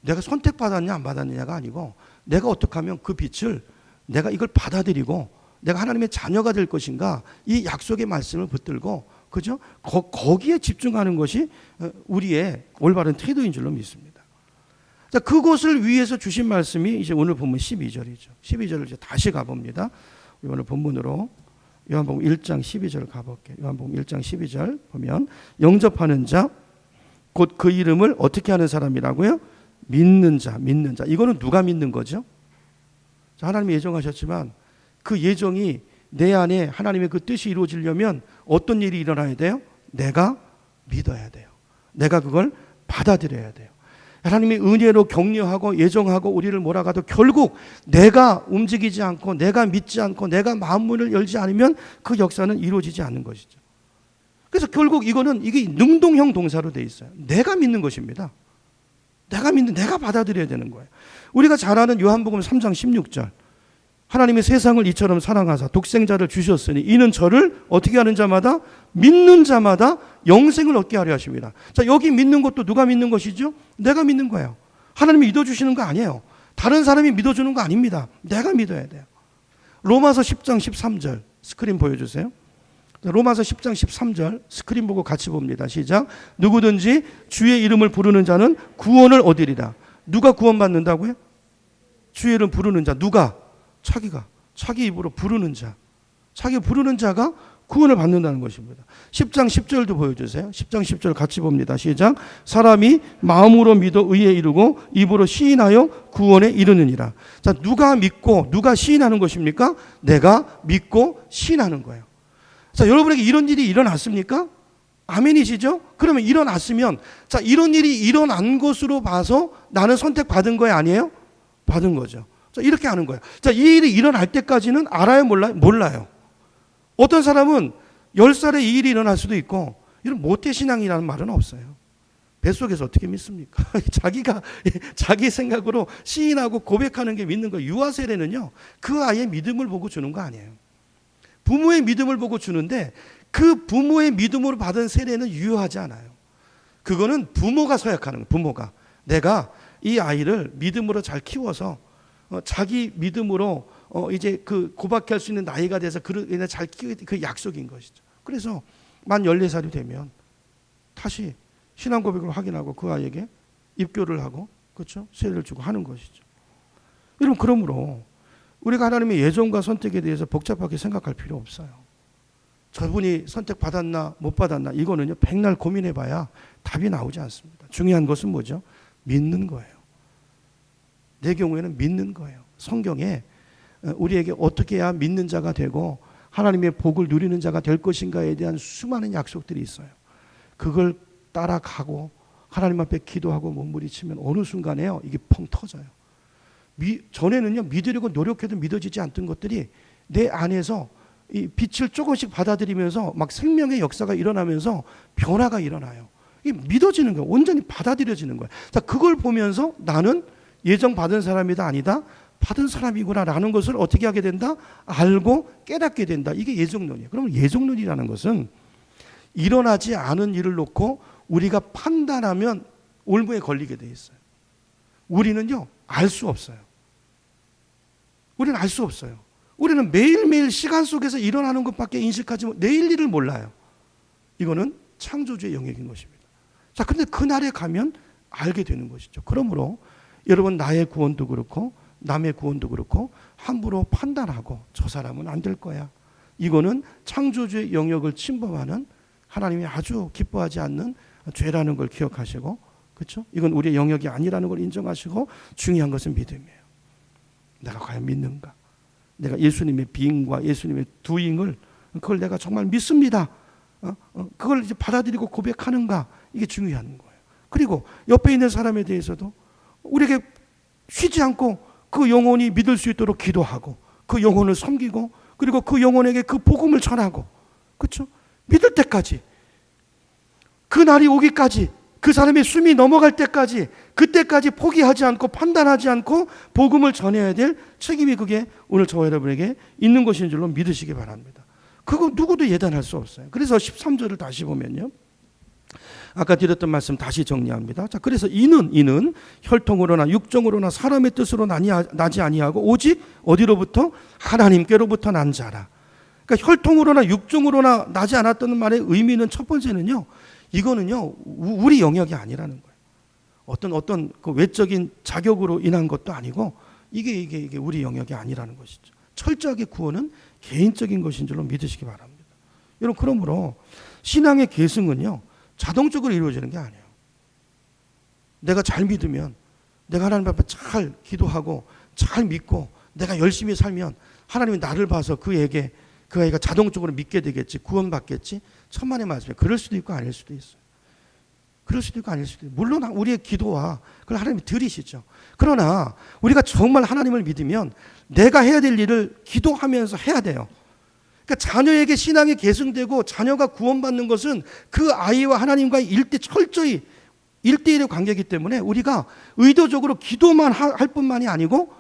내가 선택받았냐 안 받았느냐가 아니고, 내가 어떻게 하면 그 빛을 내가 이걸 받아들이고 내가 하나님의 자녀가 될 것인가, 이 약속의 말씀을 붙들고, 그죠? 거기에 집중하는 것이 우리의 올바른 태도인 줄로 믿습니다. 자, 그것을 위해서 주신 말씀이 이제 오늘 본문 12절이죠. 12절을 이제 다시 가봅니다. 오늘 본문으로 요한복음 1장 12절 가볼게요. 요한복음 1장 12절 보면, 영접하는 자, 곧 그 이름을 어떻게 하는 사람이라고요? 믿는 자. 이거는 누가 믿는 거죠? 자, 하나님이 예정하셨지만 그 예정이 내 안에 하나님의 그 뜻이 이루어지려면 어떤 일이 일어나야 돼요? 내가 믿어야 돼요. 내가 그걸 받아들여야 돼요. 하나님의 은혜로 격려하고 예정하고 우리를 몰아가도 결국 내가 움직이지 않고 내가 믿지 않고 내가 마음문을 열지 않으면 그 역사는 이루어지지 않는 것이죠. 그래서 결국 이게 능동형 동사로 돼 있어요. 내가 믿는 것입니다. 내가 받아들여야 되는 거예요. 우리가 잘 아는 요한복음 3장 16절. 하나님이 세상을 이처럼 사랑하사 독생자를 주셨으니 이는 저를 어떻게 하는 자마다, 믿는 자마다 영생을 얻게 하려 하십니다. 자, 여기 믿는 것도 누가 믿는 것이죠? 내가 믿는 거예요. 하나님이 믿어주시는 거 아니에요. 다른 사람이 믿어주는 거 아닙니다. 내가 믿어야 돼요. 로마서 10장 13절 스크린 보여주세요. 로마서 10장 13절 스크린 보고 같이 봅니다. 시작. 누구든지 주의 이름을 부르는 자는 구원을 얻으리라. 누가 구원받는다고요? 주의 이름 부르는 자. 누가? 자기 입으로 부르는 자. 자기 부르는 자가 구원을 받는다는 것입니다. 10장 10절도 보여주세요. 10장 10절 같이 봅니다. 시작. 사람이 마음으로 믿어 의에 이르고 입으로 시인하여 구원에 이르느니라. 자, 누가 믿고 누가 시인하는 것입니까? 내가 믿고 시인하는 거예요. 자, 여러분에게 이런 일이 일어났습니까? 아멘이시죠? 그러면 일어났으면, 자, 이런 일이 일어난 것으로 봐서 나는 선택받은 거예요, 아니에요? 받은 거죠. 자, 이렇게 하는 거예요. 자, 이 일이 일어날 때까지는 알아요, 몰라요? 몰라요. 어떤 사람은 10살에 이 일이 일어날 수도 있고, 이런 모태신앙이라는 말은 없어요. 뱃속에서 어떻게 믿습니까? 자기가 자기 생각으로 시인하고 고백하는 게 믿는 거예요. 유아 세례는요, 그 아이의 믿음을 보고 주는 거 아니에요. 부모의 믿음을 보고 주는데 그 부모의 믿음으로 받은 세례는 유효하지 않아요. 그거는 부모가 서약하는 거예요. 부모가 내가 이 아이를 믿음으로 잘 키워서 자기 믿음으로 이제 그 고백할 수 있는 나이가 돼서 그를 잘 키우게 그 약속인 것이죠. 그래서 만 14살이 되면 다시 신앙 고백을 확인하고 그 아이에게 입교를 하고, 그렇죠? 세례를 주고 하는 것이죠. 여러분, 그러므로 우리가 하나님의 예정과 선택에 대해서 복잡하게 생각할 필요 없어요. 저분이 선택받았나 못 받았나 이거는요, 백날 고민해봐야 답이 나오지 않습니다. 중요한 것은 뭐죠? 믿는 거예요. 내 경우에는 믿는 거예요. 성경에 우리에게 어떻게 해야 믿는 자가 되고 하나님의 복을 누리는 자가 될 것인가에 대한 수많은 약속들이 있어요. 그걸 따라가고 하나님 앞에 기도하고 몸부림치면 어느 순간에요, 이게 펑 터져요. 전에는요, 믿으려고 노력해도 믿어지지 않던 것들이 내 안에서 이 빛을 조금씩 받아들이면서 막 생명의 역사가 일어나면서 변화가 일어나요. 이게 믿어지는 거예요. 온전히 받아들여지는 거예요. 자, 그걸 보면서 나는 예정 받은 사람이다 아니다? 받은 사람이구나 라는 것을 어떻게 하게 된다? 알고 깨닫게 된다. 이게 예정론이에요. 그러면 예정론이라는 것은 일어나지 않은 일을 놓고 우리가 판단하면 올무에 걸리게 돼 있어요. 우리는요, 알 수 없어요. 우리는 알 수 없어요. 우리는 매일매일 시간 속에서 일어나는 것밖에 인식하지 못, 내일 일을 몰라요. 이거는 창조주의 영역인 것입니다. 자, 근데 그날에 가면 알게 되는 것이죠. 그러므로 여러분, 나의 구원도 그렇고 남의 구원도 그렇고 함부로 판단하고 저 사람은 안 될 거야. 이거는 창조주의 영역을 침범하는 하나님이 아주 기뻐하지 않는 죄라는 걸 기억하시고, 그렇죠? 이건 우리의 영역이 아니라는 걸 인정하시고, 중요한 것은 믿음이에요. 내가 과연 믿는가? 내가 예수님의 being과 예수님의 doing을 그걸 내가 정말 믿습니다. 그걸 이제 받아들이고 고백하는가? 이게 중요한 거예요. 그리고 옆에 있는 사람에 대해서도 우리에게 쉬지 않고 그 영혼이 믿을 수 있도록 기도하고 그 영혼을 섬기고 그리고 그 영혼에게 그 복음을 전하고, 그렇죠? 믿을 때까지, 그 날이 오기까지, 그 사람의 숨이 넘어갈 때까지, 그때까지 포기하지 않고 판단하지 않고 복음을 전해야 될 책임이 그게 오늘 저와 여러분에게 있는 것인 줄로 믿으시기 바랍니다. 그거 누구도 예단할 수 없어요. 그래서 13절을 다시 보면요, 아까 드렸던 말씀 다시 정리합니다. 자, 그래서 이는 혈통으로나 육정으로나 사람의 뜻으로 나지 아니하고 오직 어디로부터? 하나님께로부터 난 자라. 그러니까 혈통으로나 육정으로나 나지 않았다는 말의 의미는 첫 번째는요, 이거는요, 우리 영역이 아니라는 거예요. 어떤 그 외적인 자격으로 인한 것도 아니고 이게 우리 영역이 아니라는 것이죠. 철저하게 구원은 개인적인 것인 줄로 믿으시기 바랍니다. 여러분, 그러므로 신앙의 계승은요, 자동적으로 이루어지는 게 아니에요. 내가 잘 믿으면, 내가 하나님 앞에 잘 기도하고 잘 믿고 내가 열심히 살면 하나님이 나를 봐서 그 아이가 자동적으로 믿게 되겠지, 구원받겠지. 천만의 말씀이에요. 그럴 수도 있고 아닐 수도 있어요. 그럴 수도 있고 아닐 수도 있어요. 물론 우리의 기도와 그걸 하나님이 들으시죠. 그러나 우리가 정말 하나님을 믿으면 내가 해야 될 일을 기도하면서 해야 돼요. 그러니까 자녀에게 신앙이 계승되고 자녀가 구원받는 것은 그 아이와 하나님과의 철저히 1대1의 관계이기 때문에 우리가 의도적으로 기도만 할 뿐만이 아니고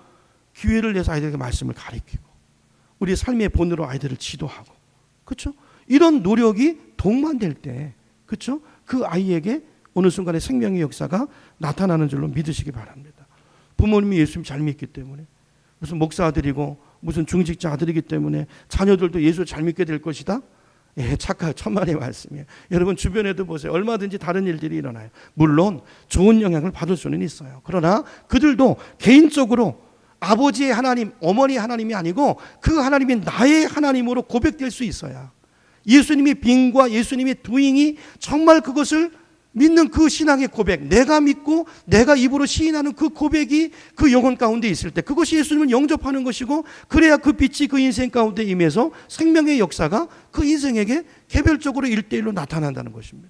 기회를 내서 아이들에게 말씀을 가르치고 우리의 삶의 본으로 아이들을 지도하고, 그렇죠? 이런 노력이 동반될 때, 그렇죠? 그 아이에게 어느 순간에 생명의 역사가 나타나는 줄로 믿으시기 바랍니다. 부모님이 예수님 잘 믿기 때문에, 무슨 목사 아들이고 무슨 중직자 아들이기 때문에 자녀들도 예수 잘 믿게 될 것이다? 예, 천만의 말씀이에요. 여러분 주변에도 보세요. 얼마든지 다른 일들이 일어나요. 물론 좋은 영향을 받을 수는 있어요. 그러나 그들도 개인적으로 아버지의 하나님, 어머니의 하나님이 아니고 그 하나님이 나의 하나님으로 고백될 수 있어야, 예수님의 being과 예수님의 doing이 정말 그것을 믿는 그 신앙의 고백, 내가 믿고 내가 입으로 시인하는 그 고백이 그 영혼 가운데 있을 때 그것이 예수님을 영접하는 것이고, 그래야 그 빛이 그 인생 가운데 임해서 생명의 역사가 그 인생에게 개별적으로 1대1로 나타난다는 것입니다.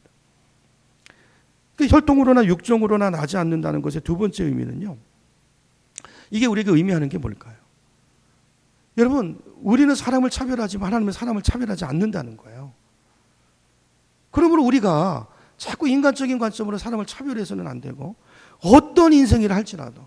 그 혈통으로나 육정으로나 나지 않는다는 것의 두 번째 의미는요, 이게 우리에게 의미하는 게 뭘까요? 여러분, 우리는 사람을 차별하지만 하나님은 사람을 차별하지 않는다는 거예요. 그러므로 우리가 자꾸 인간적인 관점으로 사람을 차별해서는 안 되고, 어떤 인생이라 할지라도,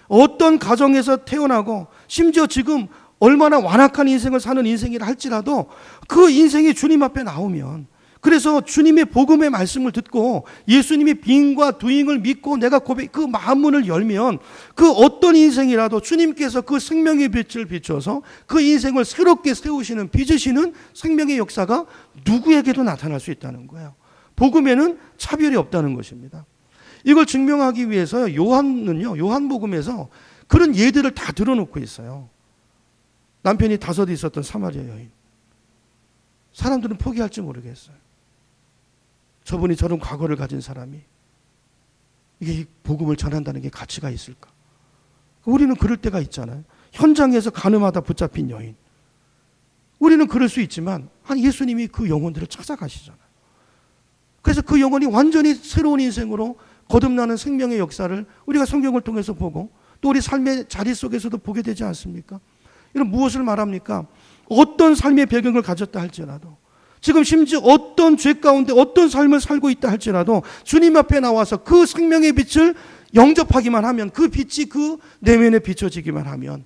어떤 가정에서 태어나고 심지어 지금 얼마나 완악한 인생을 사는 인생이라 할지라도 그 인생이 주님 앞에 나오면, 그래서 주님의 복음의 말씀을 듣고 예수님의 빙과 두잉을 믿고 내가 그 마음문을 열면 그 어떤 인생이라도 주님께서 그 생명의 빛을 비춰서 그 인생을 새롭게 세우시는, 빚으시는 생명의 역사가 누구에게도 나타날 수 있다는 거예요. 복음에는 차별이 없다는 것입니다. 이걸 증명하기 위해서 요한복음에서 그런 예들을 다 들어놓고 있어요. 남편이 5 있었던 사마리아 여인. 사람들은 포기할지 모르겠어요. 저분이 저런 과거를 가진 사람이 이게 복음을 전한다는 게 가치가 있을까? 우리는 그럴 때가 있잖아요. 현장에서 가늠하다 붙잡힌 여인. 우리는 그럴 수 있지만 예수님이 그 영혼들을 찾아가시잖아요. 그래서 그 영혼이 완전히 새로운 인생으로 거듭나는 생명의 역사를 우리가 성경을 통해서 보고 또 우리 삶의 자리 속에서도 보게 되지 않습니까? 이런 무엇을 말합니까? 어떤 삶의 배경을 가졌다 할지라도, 지금 심지어 어떤 죄 가운데 어떤 삶을 살고 있다 할지라도 주님 앞에 나와서 그 생명의 빛을 영접하기만 하면, 그 빛이 그 내면에 비춰지기만 하면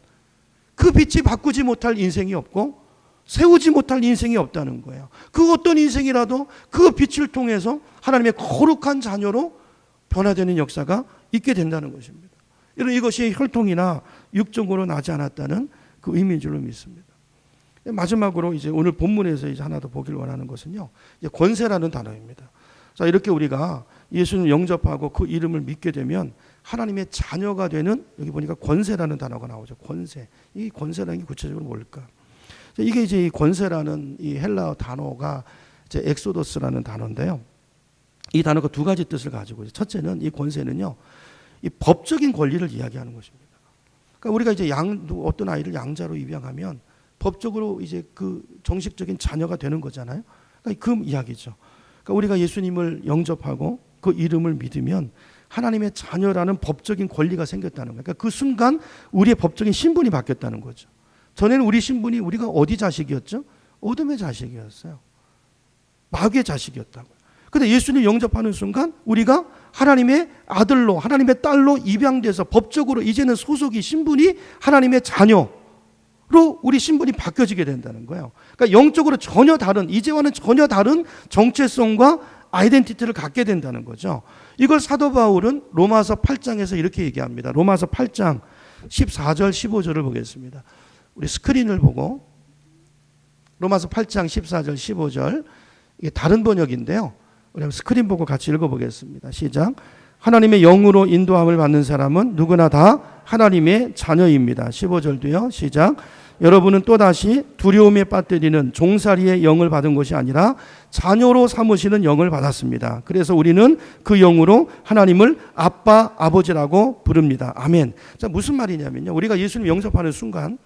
그 빛이 바꾸지 못할 인생이 없고 세우지 못할 인생이 없다는 거예요. 그 어떤 인생이라도 그 빛을 통해서 하나님의 거룩한 자녀로 변화되는 역사가 있게 된다는 것입니다. 이것이 혈통이나 육적으로 나지 않았다는 그 의미인 줄로 믿습니다. 마지막으로 이제 오늘 본문에서 이제 하나 더 보길 원하는 것은요, 이제 권세라는 단어입니다. 자, 이렇게 우리가 예수님을 영접하고 그 이름을 믿게 되면 하나님의 자녀가 되는, 여기 보니까 권세라는 단어가 나오죠. 권세. 이 권세라는 게 구체적으로 뭘까? 이게 이제 이 권세라는 이 헬라어 단어가 이제 엑소더스라는 단어인데요. 이 단어가 2가지 뜻을 가지고 있어요. 첫째는 이 권세는요, 이 법적인 권리를 이야기하는 것입니다. 그러니까 우리가 이제 어떤 아이를 양자로 입양하면 법적으로 이제 그 정식적인 자녀가 되는 거잖아요. 그러니까 그 이야기죠. 그러니까 우리가 예수님을 영접하고 그 이름을 믿으면 하나님의 자녀라는 법적인 권리가 생겼다는 거예요. 그러니까 그 순간 우리의 법적인 신분이 바뀌었다는 거죠. 전에는 우리 신분이 우리가 어디 자식이었죠? 어둠의 자식이었어요. 마귀의 자식이었다고요. 그런데 예수님 영접하는 순간 우리가 하나님의 아들로, 하나님의 딸로 입양돼서 법적으로 이제는 소속이, 신분이 하나님의 자녀로 우리 신분이 바뀌어지게 된다는 거예요. 그러니까 영적으로 전혀 다른, 이제와는 전혀 다른 정체성과 아이덴티티를 갖게 된다는 거죠. 이걸 사도 바울은 로마서 8장에서 이렇게 얘기합니다. 로마서 8장 14절 15절을 보겠습니다. 우리 스크린을 보고, 로마서 8장 14절 15절, 이게 다른 번역인데요. 우리 스크린 보고 같이 읽어보겠습니다. 시작. 하나님의 영으로 인도함을 받는 사람은 누구나 다 하나님의 자녀입니다. 15절도요. 시작. 여러분은 또다시 두려움에 빠뜨리는 종살이의 영을 받은 것이 아니라 자녀로 삼으시는 영을 받았습니다. 그래서 우리는 그 영으로 하나님을 아빠, 아버지라고 부릅니다. 아멘. 자, 무슨 말이냐면요, 우리가 예수님 영접하는 순간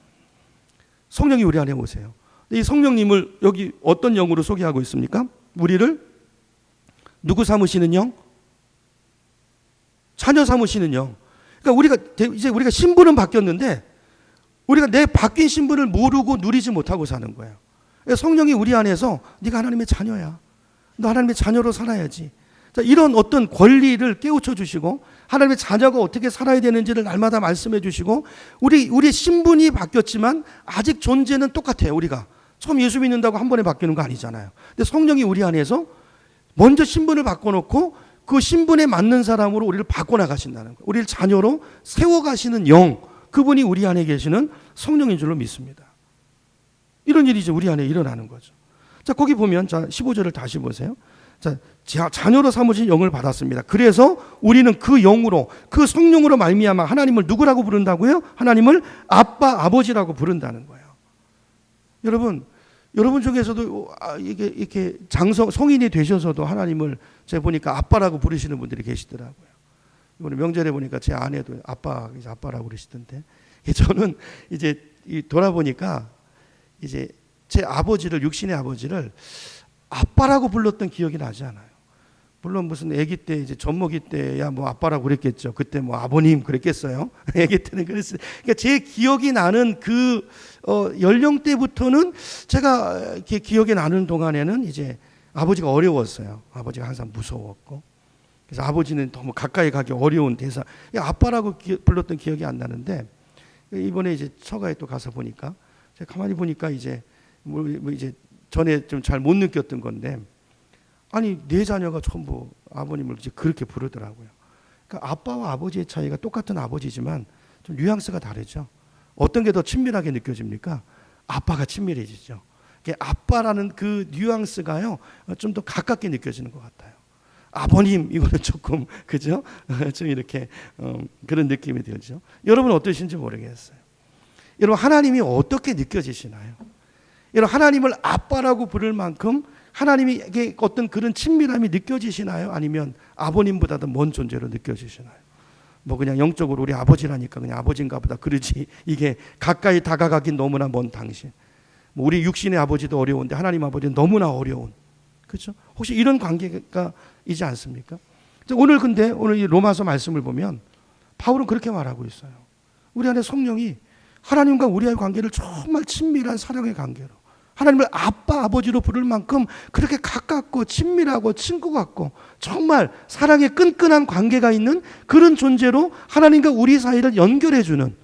성령이 우리 안에 오세요. 이 성령님을 여기 어떤 영으로 소개하고 있습니까? 우리를 누구 삼으시는 영? 자녀 삼으시는 영. 그러니까 이제 우리가 신분은 바뀌었는데 우리가 내 바뀐 신분을 모르고 누리지 못하고 사는 거예요. 성령이 우리 안에서 네가 하나님의 자녀야, 너 하나님의 자녀로 살아야지, 자, 이런 어떤 권리를 깨우쳐 주시고 하나님의 자녀가 어떻게 살아야 되는지를 날마다 말씀해 주시고, 우리의 신분이 바뀌었지만 아직 존재는 똑같아요. 우리가 처음 예수 믿는다고 한 번에 바뀌는 거 아니잖아요. 근데 성령이 우리 안에서 먼저 신분을 바꿔놓고 그 신분에 맞는 사람으로 우리를 바꿔나가신다는 거예요. 우리를 자녀로 세워가시는 영, 그분이 우리 안에 계시는 성령인 줄로 믿습니다. 이런 일이 이제 우리 안에 일어나는 거죠. 자, 거기 보면, 자, 15절을 다시 보세요. 자, 자녀로 삼으신 영을 받았습니다. 그래서 우리는 그 영으로, 그 성령으로 말미암아 하나님을 누구라고 부른다고요? 하나님을 아빠, 아버지라고 부른다는 거예요. 여러분 중에서도 이렇게 성인이 되셔서도 하나님을 제가 보니까 아빠라고 부르시는 분들이 계시더라고요. 이번에 명절에 보니까 제 아내도 아빠라고 그러시던데, 저는 이제 돌아보니까 이제 제 아버지를, 육신의 아버지를 아빠라고 불렀던 기억이 나지 않아요. 물론 무슨 아기 때, 이제 젖먹이 때야 뭐 아빠라고 그랬겠죠. 그때 뭐 아버님 그랬겠어요. 아기 때는 그랬어요. 그러니까 제 기억이 나는 그 연령대부터는, 제가 이렇게 기억이 나는 동안에는 이제 아버지가 어려웠어요. 아버지가 항상 무서웠고. 그래서 아버지는 너무 가까이 가기 어려운 대사. 아빠라고 불렀던 기억이 안 나는데 이번에 이제 처가에 또 가서 보니까 제가 가만히 보니까 이제 뭐 이제 전에 좀 잘 못 느꼈던 건데 아니 네 자녀가 전부 아버님을 이제 그렇게 부르더라고요. 그러니까 아빠와 아버지의 차이가 똑같은 아버지지만 좀 뉘앙스가 다르죠. 어떤 게 더 친밀하게 느껴집니까? 아빠가 친밀해지죠. 아빠라는 그 뉘앙스가요 좀 더 가깝게 느껴지는 것 같아요. 아버님 이거는 조금 그죠? 좀 이렇게 그런 느낌이 들죠. 여러분 어떠신지 모르겠어요. 여러분 하나님이 어떻게 느껴지시나요? 여러분 하나님을 아빠라고 부를 만큼 하나님에게 어떤 그런 친밀함이 느껴지시나요? 아니면 아버님보다도 먼 존재로 느껴지시나요? 뭐 그냥 영적으로 우리 아버지라니까 그냥 아버지인가 보다 그러지 이게 가까이 다가가긴 너무나 먼 당신. 뭐 우리 육신의 아버지도 어려운데 하나님 아버지는 너무나 어려운. 그렇죠? 혹시 이런 관계가 있지 않습니까? 오늘 근데 오늘 이 로마서 말씀을 보면 바울은 그렇게 말하고 있어요. 우리 안에 성령이 하나님과 우리의 관계를 정말 친밀한 사랑의 관계로 하나님을 아빠 아버지로 부를 만큼 그렇게 가깝고 친밀하고 친구 같고 정말 사랑의 끈끈한 관계가 있는 그런 존재로 하나님과 우리 사이를 연결해주는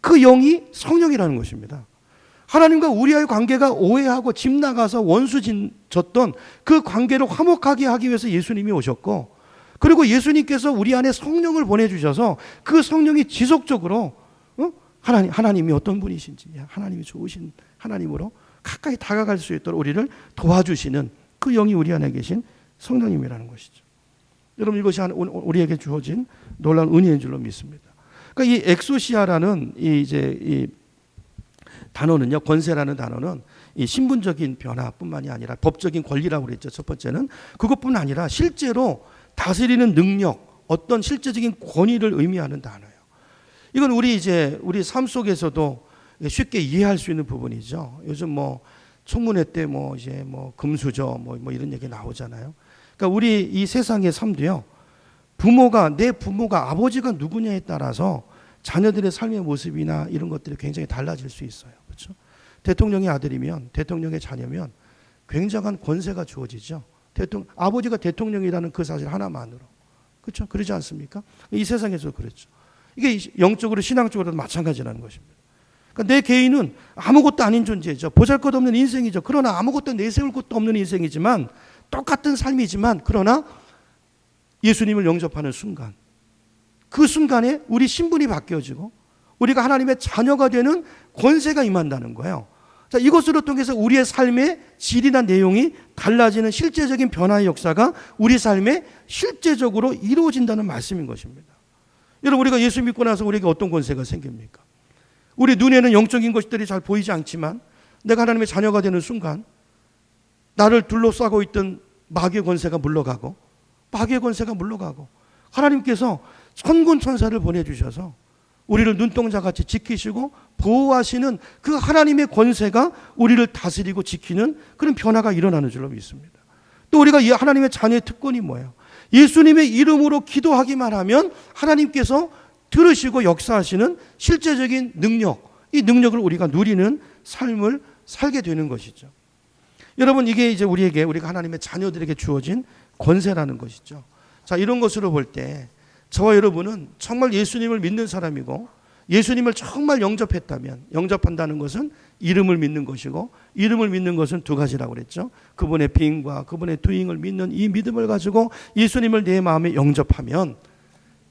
그 영이 성령이라는 것입니다. 하나님과 우리의 관계가 오해하고 집 나가서 원수 졌던 그 관계를 화목하게 하기 위해서 예수님이 오셨고 그리고 예수님께서 우리 안에 성령을 보내주셔서 그 성령이 지속적으로 하나님이 어떤 분이신지 하나님이 좋으신 하나님으로 가까이 다가갈 수 있도록 우리를 도와주시는 그 영이 우리 안에 계신 성령님이라는 것이죠. 여러분 이것이 우리에게 주어진 놀라운 은혜인 줄로 믿습니다. 그러니까 이 엑소시아라는 이 단어는요, 권세라는 단어는 이 신분적인 변화뿐만이 아니라 법적인 권리라고 그랬죠. 첫 번째는 그것뿐 아니라 실제로 다스리는 능력, 어떤 실제적인 권위를 의미하는 단어예요. 이건 우리 삶 속에서도 쉽게 이해할 수 있는 부분이죠. 요즘 뭐 청문회 때 금수저 뭐 이런 얘기 나오잖아요. 그러니까 우리 이 세상의 삶도요, 내 부모가 아버지가 누구냐에 따라서 자녀들의 삶의 모습이나 이런 것들이 굉장히 달라질 수 있어요. 그렇죠? 대통령의 아들이면, 대통령의 자녀면 굉장한 권세가 주어지죠. 아버지가 대통령이라는 그 사실 하나만으로. 그렇죠? 그러지 않습니까? 이 세상에서 그렇죠. 이게 영적으로 신앙적으로도 마찬가지라는 것입니다. 그러니까 내 개인은 아무것도 아닌 존재죠. 보잘것없는 인생이죠. 그러나 아무것도 내세울 것도 없는 인생이지만 똑같은 삶이지만 그러나 예수님을 영접하는 순간 그 순간에 우리 신분이 바뀌어지고 우리가 하나님의 자녀가 되는 권세가 임한다는 거예요. 자, 이것으로 통해서 우리의 삶의 질이나 내용이 달라지는 실제적인 변화의 역사가 우리 삶에 실제적으로 이루어진다는 말씀인 것입니다. 여러분 우리가 예수 믿고 나서 우리에게 어떤 권세가 생깁니까? 우리 눈에는 영적인 것들이 잘 보이지 않지만 내가 하나님의 자녀가 되는 순간 나를 둘러싸고 있던 마귀의 권세가 물러가고 하나님께서 천군 천사를 보내주셔서 우리를 눈동자같이 지키시고 보호하시는 그 하나님의 권세가 우리를 다스리고 지키는 그런 변화가 일어나는 줄로 믿습니다. 또 우리가 이 하나님의 자녀의 특권이 뭐예요? 예수님의 이름으로 기도하기만 하면 하나님께서 들으시고 역사하시는 실제적인 능력, 이 능력을 우리가 누리는 삶을 살게 되는 것이죠. 여러분 이게 이제 우리가 하나님의 자녀들에게 주어진 권세라는 것이죠. 자, 이런 것으로 볼 때 저와 여러분은 정말 예수님을 믿는 사람이고 예수님을 정말 영접한다는 것은 이름을 믿는 것이고 이름을 믿는 것은 두 가지라고 그랬죠. 그분의 being과 그분의 doing을 믿는 이 믿음을 가지고 예수님을 내 마음에 영접하면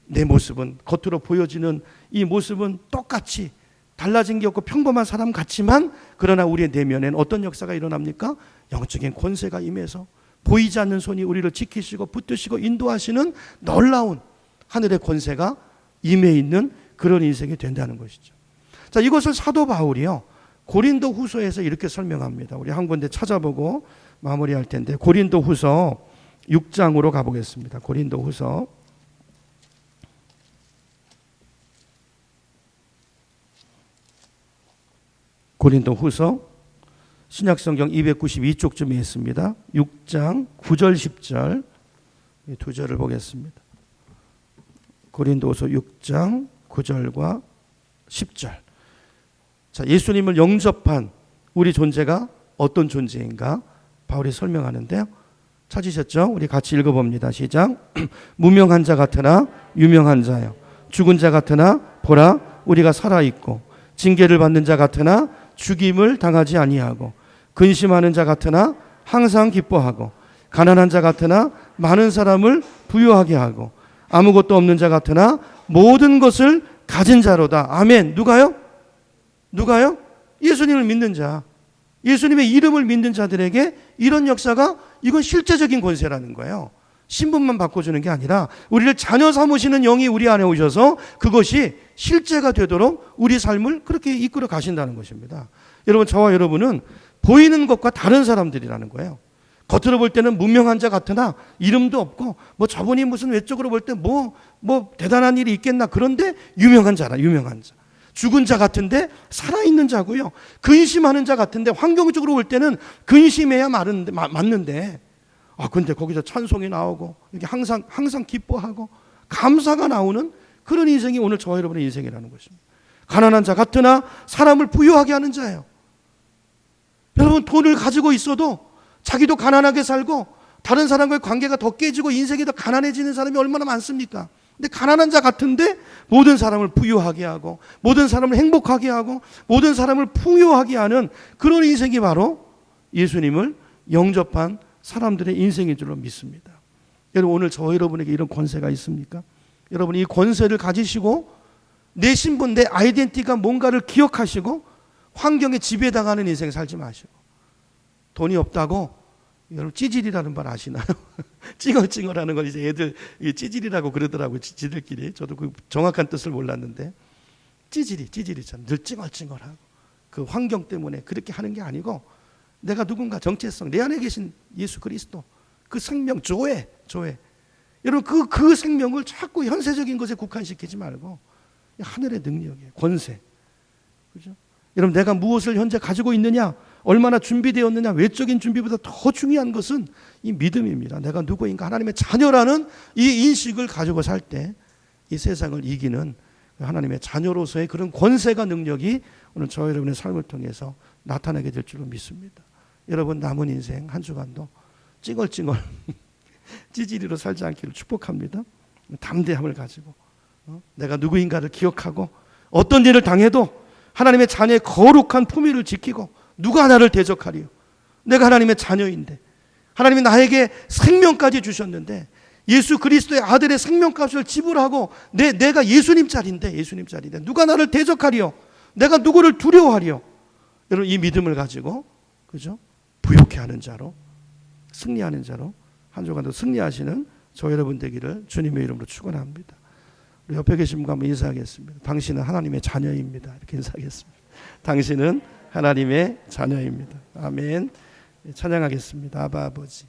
내 모습은 겉으로 보여지는 이 모습은 똑같이 달라진 게 없고 평범한 사람 같지만 그러나 우리의 내면엔 어떤 역사가 일어납니까? 영적인 권세가 임해서 보이지 않는 손이 우리를 지키시고 붙드시고 인도하시는 놀라운 하늘의 권세가 임해 있는 그런 인생이 된다는 것이죠. 자, 이것을 사도 바울이요 고린도 후서에서 이렇게 설명합니다. 우리 한 군데 찾아보고 마무리할 텐데 고린도 후서 6장으로 가보겠습니다. 고린도 후서 신약성경 292쪽쯤에 있습니다. 6장 9절 10절 이 두 절을 보겠습니다. 고린도후서 6장 9절과 10절. 자, 예수님을 영접한 우리 존재가 어떤 존재인가 바울이 설명하는데요. 찾으셨죠? 우리 같이 읽어봅니다. 시작. 무명한 자 같으나 유명한 자요. 죽은 자 같으나 보라 우리가 살아있고, 징계를 받는 자 같으나 죽임을 당하지 아니하고, 근심하는 자 같으나 항상 기뻐하고, 가난한 자 같으나 많은 사람을 부유하게 하고, 아무것도 없는 자 같으나 모든 것을 가진 자로다. 아멘. 누가요? 누가요? 예수님을 믿는 자, 예수님의 이름을 믿는 자들에게 이런 역사가, 이건 실제적인 권세라는 거예요. 신분만 바꿔주는 게 아니라 우리를 자녀 삼으시는 영이 우리 안에 오셔서 그것이 실제가 되도록 우리 삶을 그렇게 이끌어 가신다는 것입니다. 여러분, 저와 여러분은 보이는 것과 다른 사람들이라는 거예요. 겉으로 볼 때는 무명한 자 같으나 이름도 없고, 뭐 저분이 무슨 외적으로 볼 때 뭐 대단한 일이 있겠나. 그런데 유명한 자라, 유명한 자. 죽은 자 같은데 살아있는 자고요. 근심하는 자 같은데, 환경적으로 볼 때는 근심해야 맞는데, 근데 거기서 찬송이 나오고, 이렇게 항상 기뻐하고, 감사가 나오는 그런 인생이 오늘 저와 여러분의 인생이라는 것입니다. 가난한 자 같으나 사람을 부유하게 하는 자예요. 여러분, 돈을 가지고 있어도 자기도 가난하게 살고, 다른 사람과의 관계가 더 깨지고, 인생이 더 가난해지는 사람이 얼마나 많습니까? 근데 가난한 자 같은데 모든 사람을 부유하게 하고, 모든 사람을 행복하게 하고, 모든 사람을 풍요하게 하는 그런 인생이 바로 예수님을 영접한 사람들의 인생인 줄로 믿습니다. 여러분, 오늘 저 여러분에게 이런 권세가 있습니까? 여러분, 이 권세를 가지시고 내 신분, 내 아이덴티티가 뭔가를 기억하시고 환경에 지배당하는 인생 살지 마시고, 돈이 없다고 여러분 찌질이라는 말 아시나요? 찡얼찡얼하는 걸 이제 애들 찌질이라고 그러더라고요. 지들끼리. 저도 그 정확한 뜻을 몰랐는데, 찌질이잖아요. 늘 찡얼찡얼하고 그 환경 때문에 그렇게 하는 게 아니고, 내가 누군가 정체성, 내 안에 계신 예수 그리스도, 그 생명, 조회. 여러분, 그 생명을 자꾸 현세적인 것에 국한시키지 말고 하늘의 능력이에요. 권세. 그죠? 여러분, 내가 무엇을 현재 가지고 있느냐, 얼마나 준비되었느냐, 외적인 준비보다 더 중요한 것은 이 믿음입니다. 내가 누구인가, 하나님의 자녀라는 이 인식을 가지고 살 때 이 세상을 이기는 하나님의 자녀로서의 그런 권세가, 능력이 오늘 저와 여러분의 삶을 통해서 나타나게 될 줄로 믿습니다. 여러분, 남은 인생 한 주간도 찡얼찡얼 찌질이로 살지 않기를 축복합니다. 담대함을 가지고 내가 누구인가를 기억하고, 어떤 일을 당해도 하나님의 자녀의 거룩한 품위를 지키고, 누가 나를 대적하리요? 내가 하나님의 자녀인데, 하나님이 나에게 생명까지 주셨는데, 예수 그리스도의 아들의 생명값을 지불하고 내가 예수님 자리인데 누가 나를 대적하리요? 내가 누구를 두려워하리요? 여러분, 이 믿음을 가지고, 그죠? 부욕해 하는 자로, 승리하는 자로 한 주간도 승리하시는 저 여러분 되기를 주님의 이름으로 축원합니다. 우리 옆에 계신 분과 한번 인사하겠습니다. 당신은 하나님의 자녀입니다. 이렇게 인사하겠습니다. 당신은 하나님의 자녀입니다. 아멘. 찬양하겠습니다. 아바 아버지.